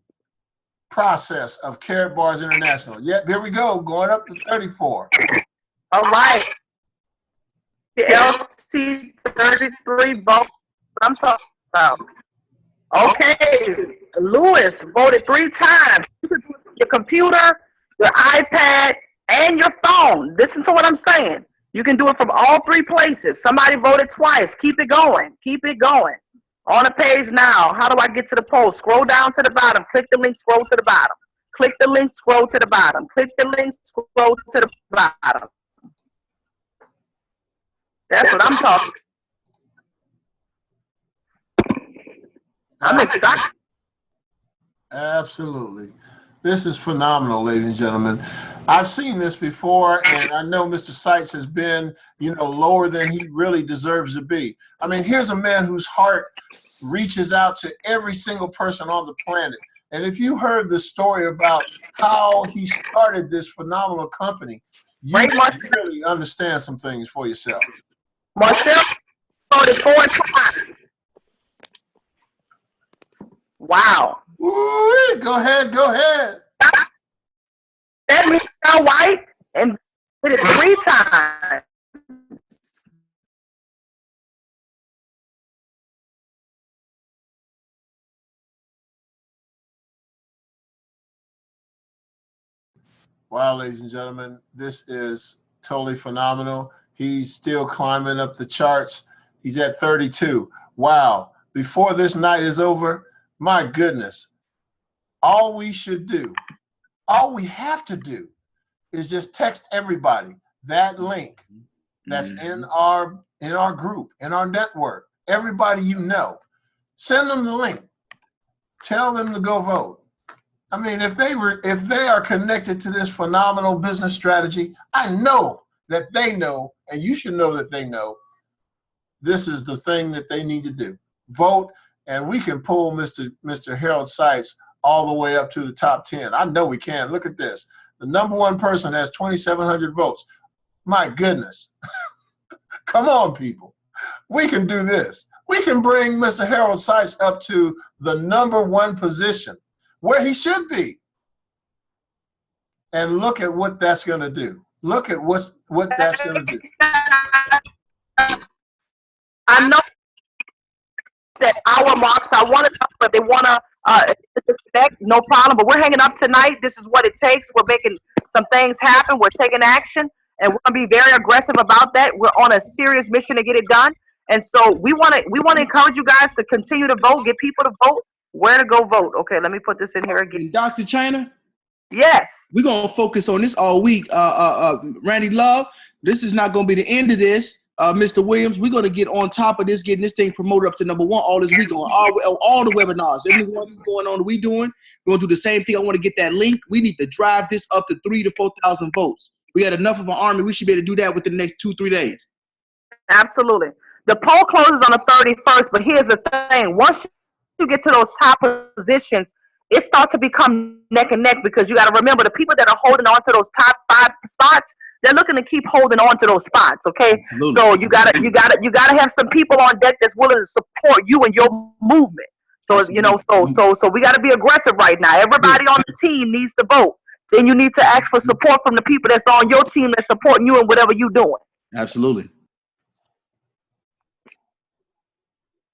process of Care Bars International. Yep, here we go, going up to 34. All right. The LC 33 votes. I'm talking about. Okay, Lewis voted 3 times. You can do it from your computer, your iPad, and your phone. Listen to what I'm saying. You can do it from all 3 places. Somebody voted twice. Keep it going. Keep it going. On the page now. How do I get to the post? Scroll down to the bottom. Click the link, scroll to the bottom. Click the link, scroll to the bottom. Click the link, scroll to the bottom. That's what I'm talking. I'm excited. Absolutely. This is phenomenal, ladies and gentlemen. I've seen this before, and I know Mr. Seitz has been, lower than he really deserves to be. I mean, here's a man whose heart reaches out to every single person on the planet. And if you heard the story about how he started this phenomenal company, you can really understand some things for yourself. Marcel voted 4 times. Wow. Ooh, go ahead, go ahead. That means Michelle White and did it 3 times. Wow, ladies and gentlemen, this is totally phenomenal. He's still climbing up the charts. He's at 32. Wow. Before this night is over, my goodness, all we should do, all we have to do is just text everybody that link that's in our group, in our network, everybody you know. Send them the link. Tell them to go vote. I mean, if they are connected to this phenomenal business strategy, I know that they know, and you should know that they know, this is the thing that they need to do. Vote, and we can pull Mr. Harold Seitz all the way up to the top 10. I know we can. Look at this. The #1 person has 2,700 votes. My goodness. Come on, people. We can do this. we can bring Mr. Harold Sykes up to the #1 position where he should be. And look at what that's going to do. Look at what that's going to do. I know that hour marks. I want to know if they want to disconnect, no problem. But we're hanging up tonight. This is what it takes. We're making some things happen. We're taking action, and we're going to be very aggressive about that. We're on a serious mission to get it done. And so we want to encourage you guys to continue to vote, get people to vote. Where to go vote? Okay, let me put this in here again. Dr. Chyna? Yes. We're going to focus on this all week. Randy Love, this is not going to be the end of this. Mr. Williams, we're going to get on top of this, getting this thing promoted up to #1 all this week on all the webinars. Everyone that's going on, we doing. We're going to do the same thing. I want to get that link. We need to drive this up to 3,000 to 4,000 votes. We got enough of an army. We should be able to do that within the next 2-3 days. Absolutely. The poll closes on the 31st, but here's the thing. Once you get to those top positions, it starts to become neck and neck, because you got to remember the people that are holding on to those top 5 spots, they're looking to keep holding on to those spots. Okay. Absolutely. So you gotta have some people on deck that's willing to support you and your movement. So, you know, so we got to be aggressive right now. Everybody on the team needs to vote. Then you need to ask for support from the people that's on your team that's supporting you in whatever you're doing. Absolutely.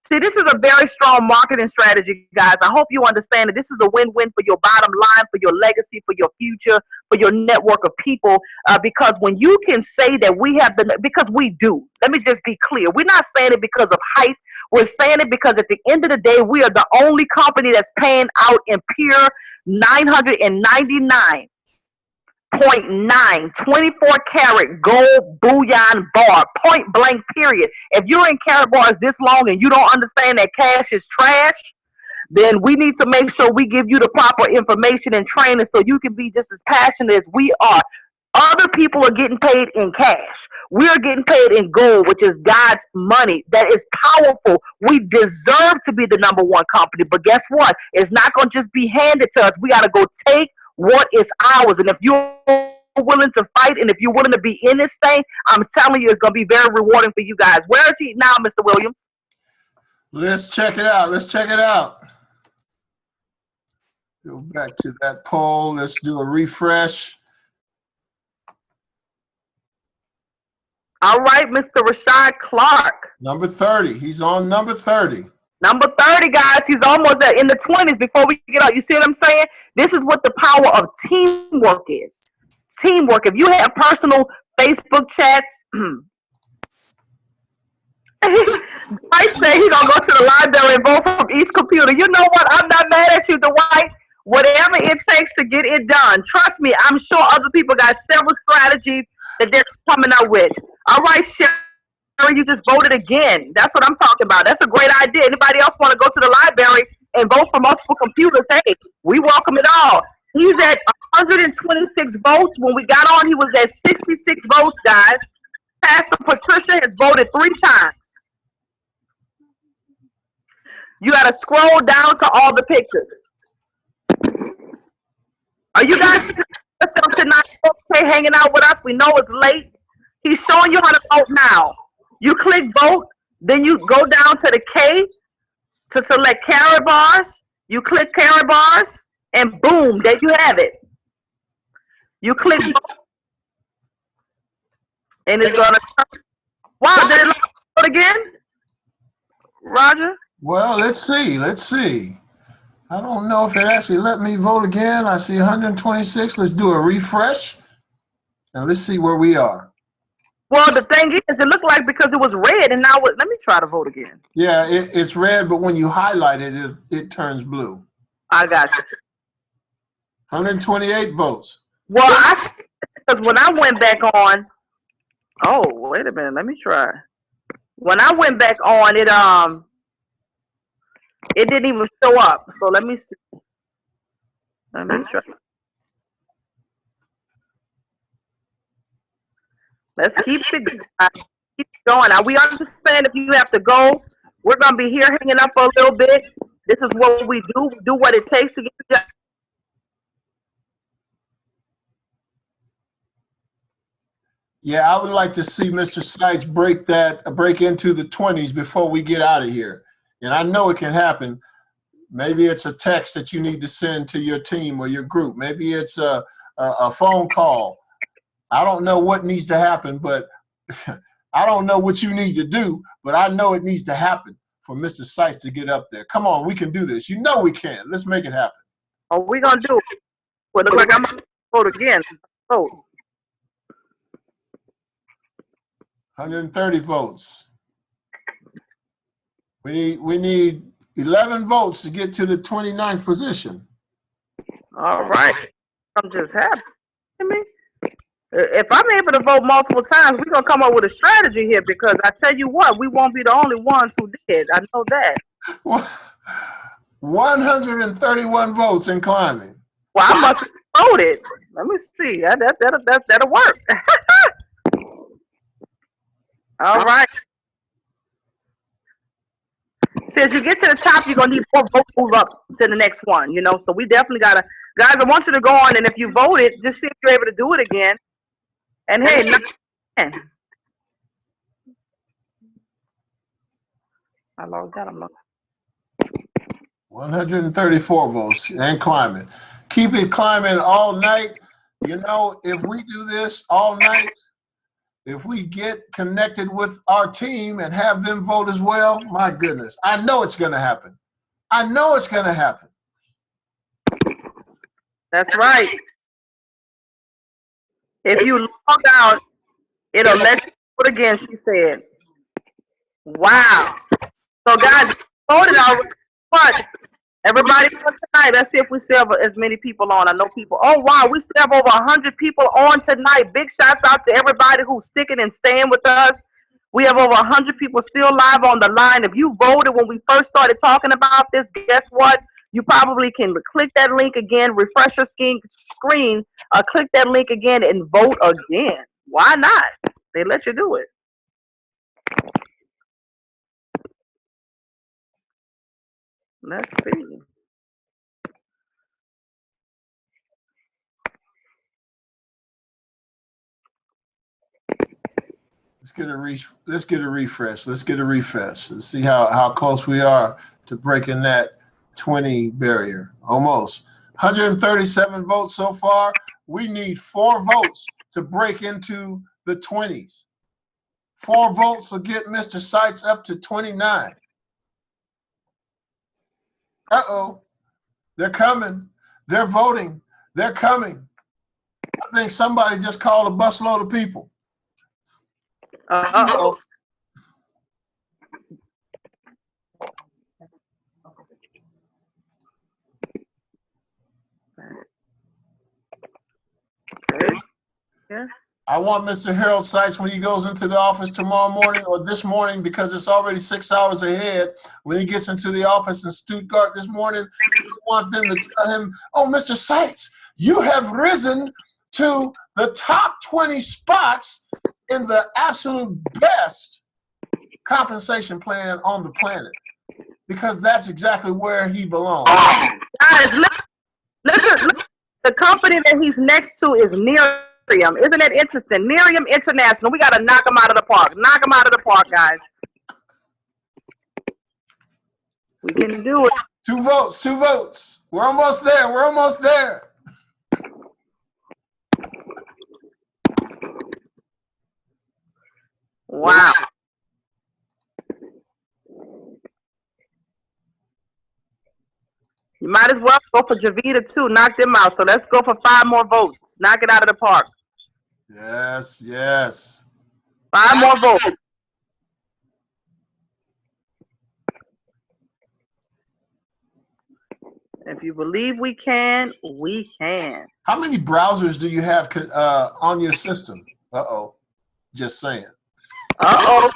See, this is a very strong marketing strategy, guys. I hope you understand that this is a win-win for your bottom line, for your legacy, for your future, for your network of people. Because when you can say that we have because we do. Let me just be clear. We're not saying it because of hype. We're saying it because at the end of the day, we are the only company that's paying out in pure 999.9 24 karat gold bullion bar, point blank period. If you're in karat bars this long and you don't understand that cash is trash, then we need to make sure we give you the proper information and training so you can be just as passionate as we are. Other people are getting paid in cash. We are getting paid in gold, which is God's money. That is powerful. We deserve to be the #1 company, but guess what? It's not going to just be handed to us. We got to go take what is ours. And if you're willing to fight and if you're willing to be in this thing, I'm telling you, it's going to be very rewarding for you guys. Where is he now, Mr. Williams? Let's check it out. Let's check it out. Go back to that poll. Let's do a refresh. All right, Mr. Rashad Clark. Number 30. He's on number 30. Number 30, guys. He's almost in the 20s before we get out. You see what I'm saying? This is what the power of teamwork is. Teamwork. If you have personal Facebook chats, Dwight say he's going to go to the library and vote from each computer. You know what? I'm not mad at you, Dwight. Whatever it takes to get it done. Trust me, I'm sure other people got several strategies that they're coming up with. All right, Sherry, you just voted again. That's what I'm talking about. That's a great idea. Anybody else want to go to the library and vote for multiple computers? Hey, we welcome it all. He's at 126 votes. When we got on, he was at 66 votes, guys. Pastor Patricia has voted 3 times. You got to scroll down to all the pictures. Are you guys tonight okay hanging out with us? We know it's late. He's showing you how to vote now. You click vote, then you go down to the K to select carrot bars. You click carrot bars, and boom, there you have it. You click vote, and it's gonna. Wow, did it vote again, Roger? Well, let's see. Let's see. I don't know if it actually let me vote again. I see 126. Let's do a refresh, and let's see where we are. Well, the thing is, it looked like because it was red, and now let me try to vote again. Yeah, it's red, but when you highlight it, it turns blue. I got you. 128 votes. Well, because when I went back on, oh, wait a minute, let me try. When I went back on, it didn't even show up. So let me see. Let me try. Let's keep it going. Now, we understand if you have to go, we're going to be here hanging up for a little bit. This is what we do. We do what it takes to get the job. Yeah, I would like to see Mr. Seitz break into the 20s before we get out of here. And I know it can happen. Maybe it's a text that you need to send to your team or your group. Maybe it's a phone call. I don't know what needs to happen, but I don't know what you need to do, but I know it needs to happen for Mr. Seitz to get up there. Come on, we can do this. You know we can. Let's make it happen. Oh, we're going to do it. Well, look like I'm going to vote again. Vote. 130 votes. We need 11 votes to get to the 29th position. All right. I'm just happy. If I'm able to vote multiple times, we're going to come up with a strategy here, because I tell you what, we won't be the only ones who did. I know that. 131 votes in climbing. Well, I must have voted. Let me see. That'll work. All right. See, as you get to the top, you're going to need more votes to move up to the next one, you know? So we definitely got to, guys, I want you to go on, and if you voted, just see if you're able to do it again. And hey, I logged out. I'm logged. 134 votes and climbing. Keep it climbing all night. You know, if we do this all night, if we get connected with our team and have them vote as well, my goodness, I know it's going to happen. I know it's going to happen. That's right. If you log out, it'll let you vote again, she said. Wow. So, guys, voted already. What? Everybody tonight. Let's see if we still have as many people on. I know people. Oh, wow. We still have over 100 people on tonight. Big shouts out to everybody who's sticking and staying with us. We have over 100 people still live on the line. If you voted when we first started talking about this, guess what? You probably can click that link again, refresh your screen, click that link again, and vote again. Why not? They let you do it. Let's see. Let's get a refresh. Let's get a refresh. Let's see how close we are to breaking that 20 barrier. Almost. 137 votes so far. We need 4 votes to break into the 20s. 4 votes will get Mr. Seitz up to 29. Uh-oh. They're coming. They're voting. They're coming. I think somebody just called a busload of people. Uh-oh. Okay. Yeah. I want Mr. Harold Seitz, when he goes into the office tomorrow morning or this morning, because it's already 6 hours ahead, when he gets into the office in Stuttgart this morning, I want them to tell him, oh, Mr. Seitz, you have risen to the top 20 spots in the absolute best compensation plan on the planet, because that's exactly where he belongs. Guys, listen. The company that he's next to is Miriam. Isn't that interesting? Miriam International. We got to knock him out of the park. Knock him out of the park, guys. We can do it. 2 votes, 2 votes. We're almost there. We're almost there. Wow. You might as well go for Javita too. Knock them out. So let's go for 5 more votes. Knock it out of the park. Yes, yes. 5 more votes. If you believe we can, we can. How many browsers do you have on your system? Uh-oh. Just saying. Uh-oh.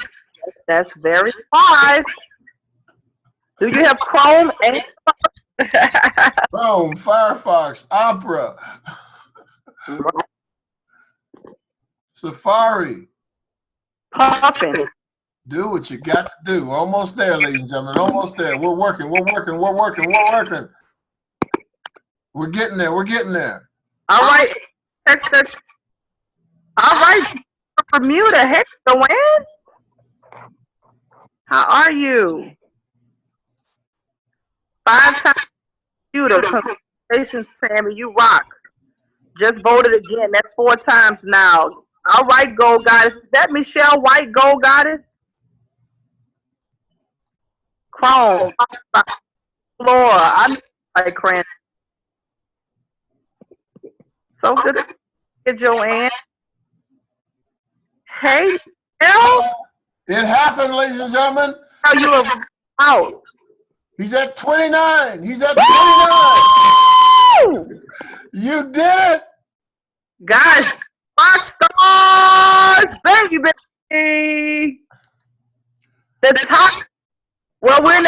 That's very wise. Do you have Chrome and Chrome, Firefox, Opera, Safari? Puffin. Do what you got to do. We're almost there, ladies and gentlemen. Almost there. We're working. We're working. We're working. We're working. We're getting there. We're getting there. All right. All right. Bermuda. Hey, Joanne. How are you? 5-time Bermuda. Congratulations, Sammy. You rock. Just voted again. That's 4 times now. All right, Gold Goddess. Is that Michelle White, Gold Goddess? Chrome. Flora. I know like Cran. So good to get Joanne. Hey, Michelle. It happened, ladies and gentlemen. How you are out? He's at 29. He's at 29. Woo! You did it. Guys, rock stars, baby. The top. Well, we're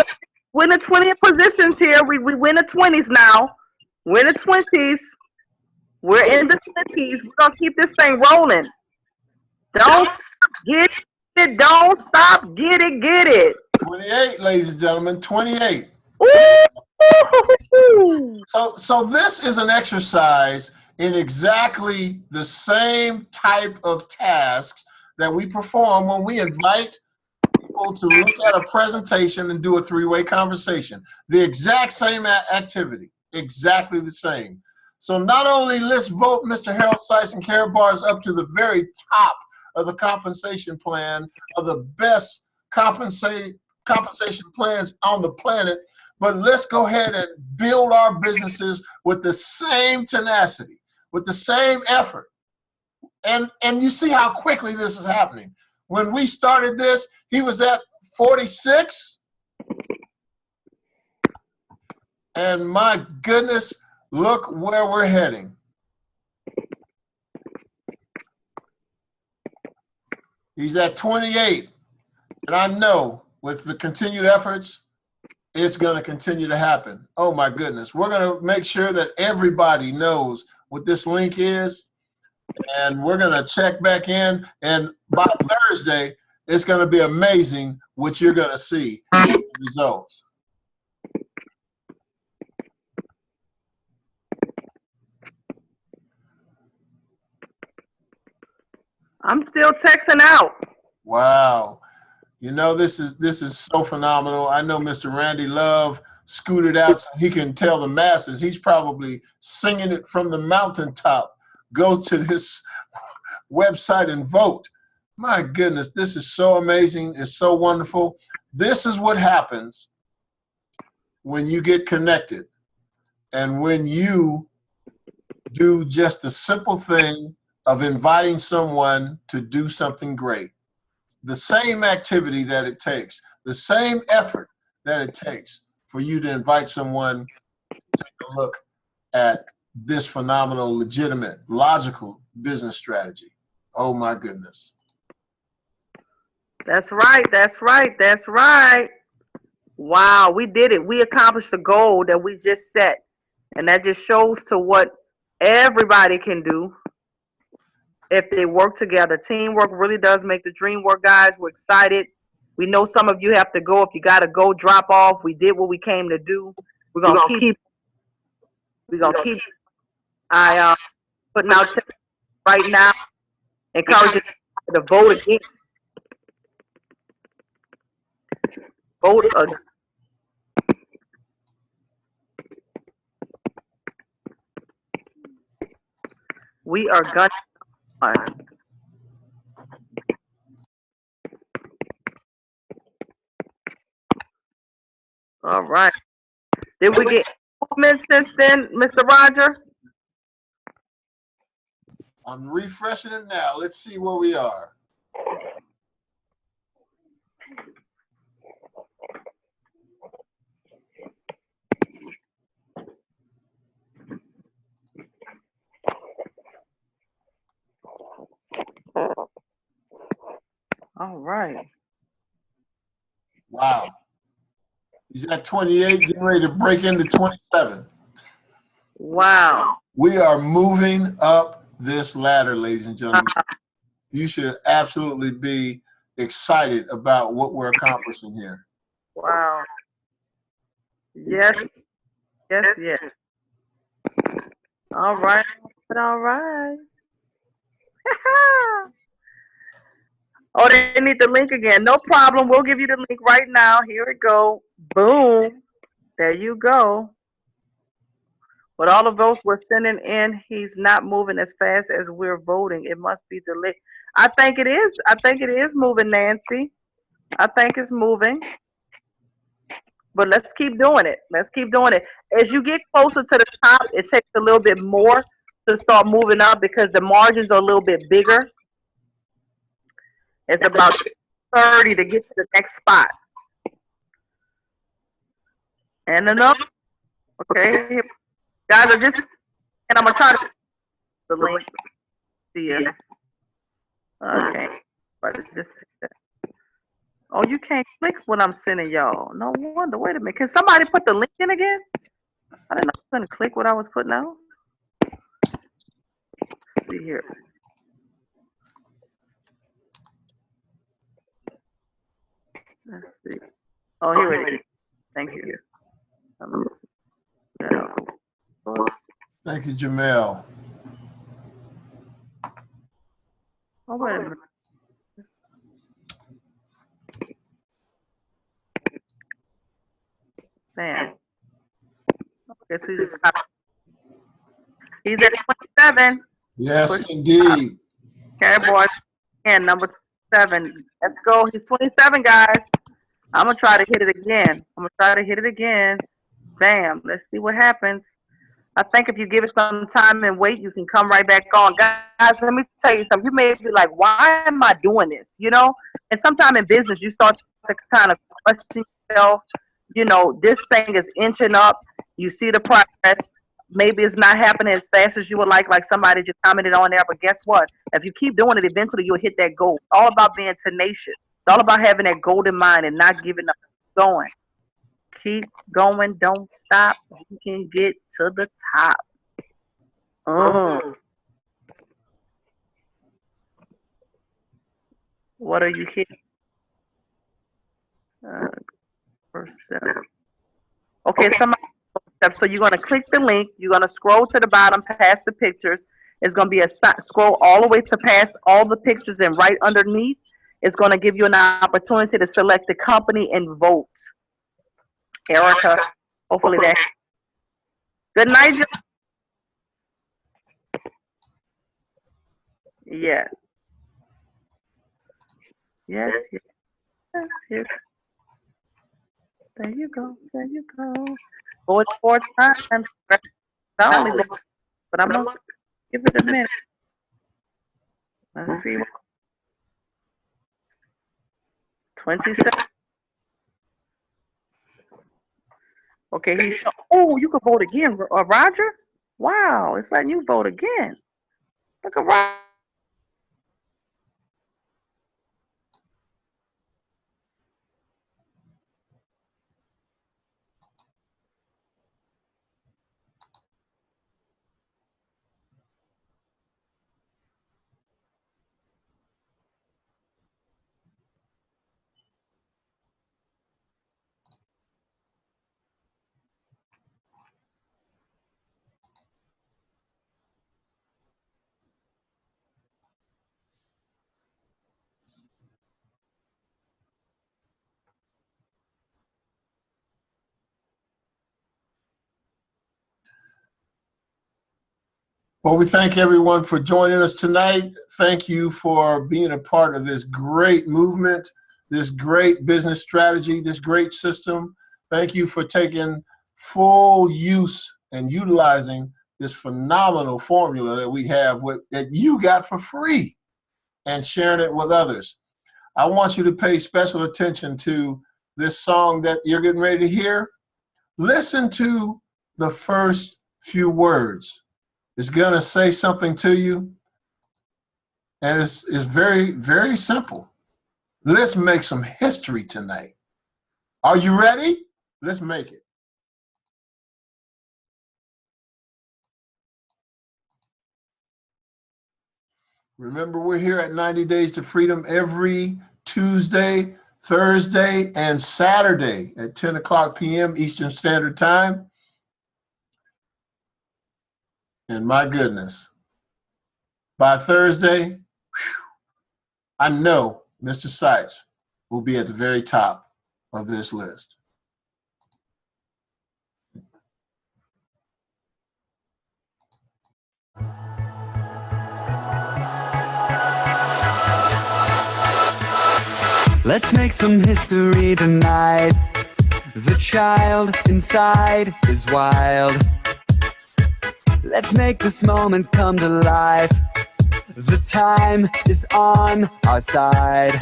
in the 20th positions here. We win the 20s now. We're in the 20s. We're in the 20s. We're gonna keep this thing rolling. Don't stop, get it. Don't stop, get it, get it. 28, ladies and gentlemen, 28. Ooh. So this is an exercise in exactly the same type of tasks that we perform when we invite people to look at a presentation and do a 3-way conversation. The exact same activity, exactly the same. So not only let's vote Mr. Harold Syson Karatbars up to the very top of the compensation plan of the best compensation plans on the planet, but let's go ahead and build our businesses with the same tenacity, with the same effort. And you see how quickly this is happening. When we started this, he was at 46. And my goodness, look where we're heading. He's at 28. And I know with the continued efforts, it's going to continue to happen. Oh my goodness. We're going to make sure that everybody knows what this link is. And we're going to check back in. And by Thursday, it's going to be amazing what you're going to see in the results. I'm still texting out. Wow. You know, this is so phenomenal. I know Mr. Randy Love scooted out so he can tell the masses. He's probably singing it from the mountaintop. Go to this website and vote. My goodness, this is so amazing. It's so wonderful. This is what happens when you get connected and when you do just the simple thing of inviting someone to do something great. The same activity that it takes, the same effort that it takes for you to invite someone to take a look at this phenomenal, legitimate, logical business strategy. Oh my goodness. That's right. That's right. That's right. Wow, we did it. We accomplished the goal that we just set. And that just shows to what everybody can do if they work together. Teamwork really does make the dream work, guys. We're excited. We know some of you have to go. If you got to go, drop off. We did what we came to do. We're going to keep. We're going to keep. I putting out right now. Encourage you to vote again. Vote again. We are gonna. All right. Did we get movement since then, Mr. Roger? I'm refreshing it now. Let's see where we are. All right. Wow. He's at 28, getting ready to break into 27. Wow. We are moving up this ladder, ladies and gentlemen. You should absolutely be excited about what we're accomplishing here. Wow. Yes. Yes, yes. All right. All right. Oh, they need the link again. No problem. We'll give you the link right now. Here it go. Boom. There you go. With all the votes we're sending in, he's not moving as fast as we're voting. It must be the link. I think it is. I think it is moving, Nancy. I think it's moving. But let's keep doing it. Let's keep doing it. As you get closer to the top, it takes a little bit more to start moving up because the margins are a little bit bigger. It's about 30 to get to the next spot. And another. Okay. Guys, and I'm going to try to the link. See ya. Okay. But just oh, you can't click what I'm sending y'all. No wonder. Wait a minute. Can somebody put the link in again? I didn't know I couldn't click what I was putting out. Let's see here. Let's see. Oh, here it is. Thank you. Let me see. Thank you, Jamel. Oh, wait a minute. Bam. Okay, so he's at 27. Yes, indeed. Okay, boys. And number 7. Let's go. He's 27, guys. I'm going to try to hit it again. Bam. Let's see what happens. I think if you give it some time and wait, you can come right back on. Guys, let me tell you something. You may be like, why am I doing this? You know? And sometime in business, you start to kind of question yourself. You know, this thing is inching up. You see the progress. Maybe it's not happening as fast as you would like somebody just commented on there. But guess what? If you keep doing it, eventually you'll hit that goal. It's all about being tenacious. It's all about having that golden mind and not giving up. Going. Keep going. Don't stop. You can get to the top. What are you hitting? Okay, somebody. So you're going to click the link. You're going to scroll to the bottom past the pictures. It's going to be a scroll all the way to past all the pictures, and right underneath, it's going to give you an opportunity to select the company and vote. Erica, hopefully that. Good night. Yes. Yes. Yes. There you go. Vote 4 times. I only vote, but I'm going to give it a minute. Let's see. 27. Okay, he's oh, you could vote again, Roger. Wow, it's letting you vote again. Look at Roger. Well, we thank everyone for joining us tonight. Thank you for being a part of this great movement, this great business strategy, this great system. Thank you for taking full use and utilizing this phenomenal formula that we have that you got for free and sharing it with others. I want you to pay special attention to this song that you're getting ready to hear. Listen to the first few words. It's going to say something to you, and it's very, very simple. Let's make some history tonight. Are you ready? Let's make it. Remember, we're here at 90 Days to Freedom every Tuesday, Thursday, and Saturday at 10 o'clock p.m. Eastern Standard Time. And my goodness, by Thursday, I know Mr. Sykes will be at the very top of this list. Let's make some history tonight. The child inside is wild. Let's make this moment come to life. The time is on our side.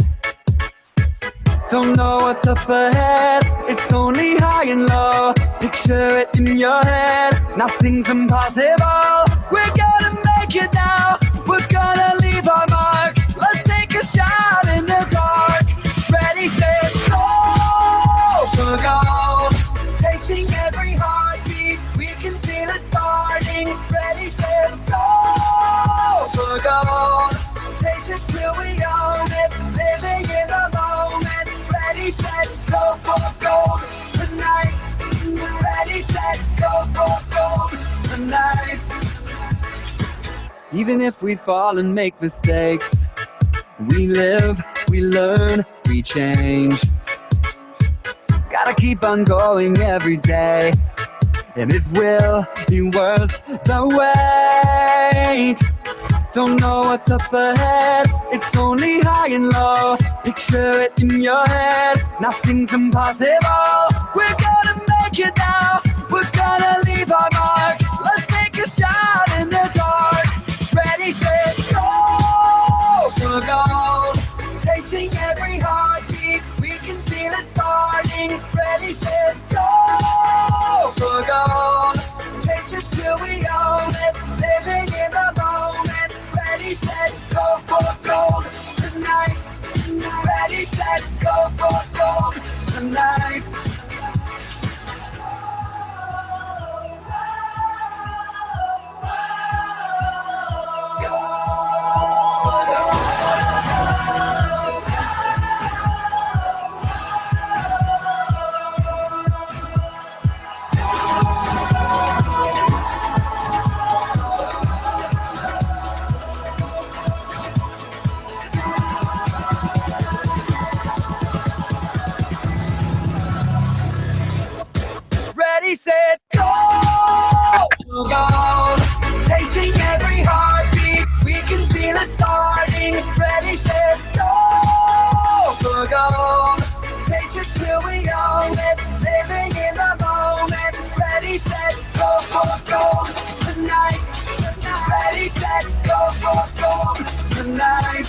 Don't know what's up ahead, it's only high and low. Picture it in your head, nothing's impossible. We're gonna make it now, we're gonna leave our mark. Let's take a shot in the dark. Ready, set, go for gold. Chasing every heartbeat, we can feel it starting. Ready, set, go for gold. Chase it till we own it, living in the moment. Ready, set, go for gold tonight. Ready, set, go for gold tonight. Even if we fall and make mistakes, we live, we learn, we change. Gotta keep on going every day, and it will be worth the wait. Don't know what's up ahead, it's only high and low. Picture it in your head, nothing's impossible. We're gonna make it now, we're gonna leave our mark. Let's take a shot in the dark. Ready, set, go for gold. Chasing every heartbeat, we can feel it starting. Ready, set, go for gold. Chase it till we own it, living in the moment. Ready, set, go for gold tonight. Ready, set, go for gold tonight. Ready, set, go! Gold. Chasing every heartbeat, we can feel it starting. Ready, set, go! For gold. Chase it till we own it, living in the moment. Ready, set, go for gold tonight. Ready, set, go for gold tonight.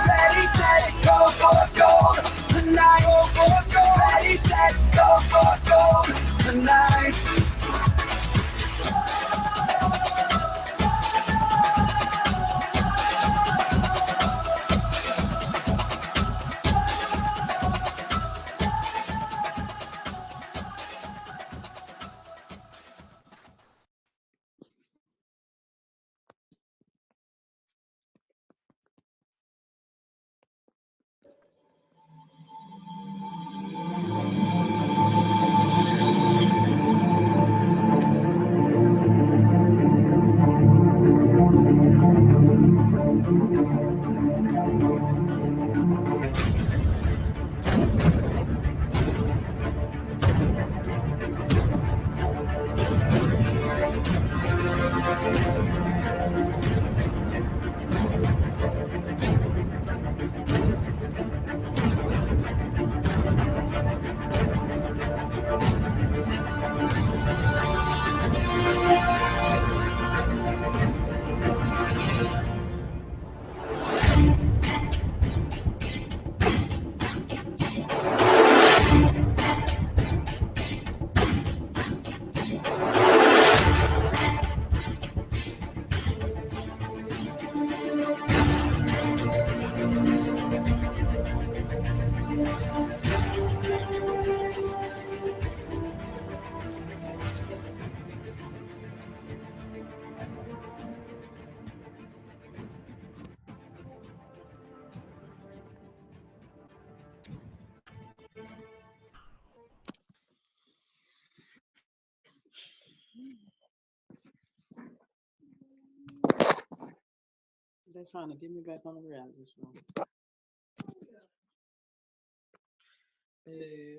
Ready, set, go for gold tonight. Go for gold. Ready, set, go for gold tonight. They're trying to get me back on the reality show. Boo.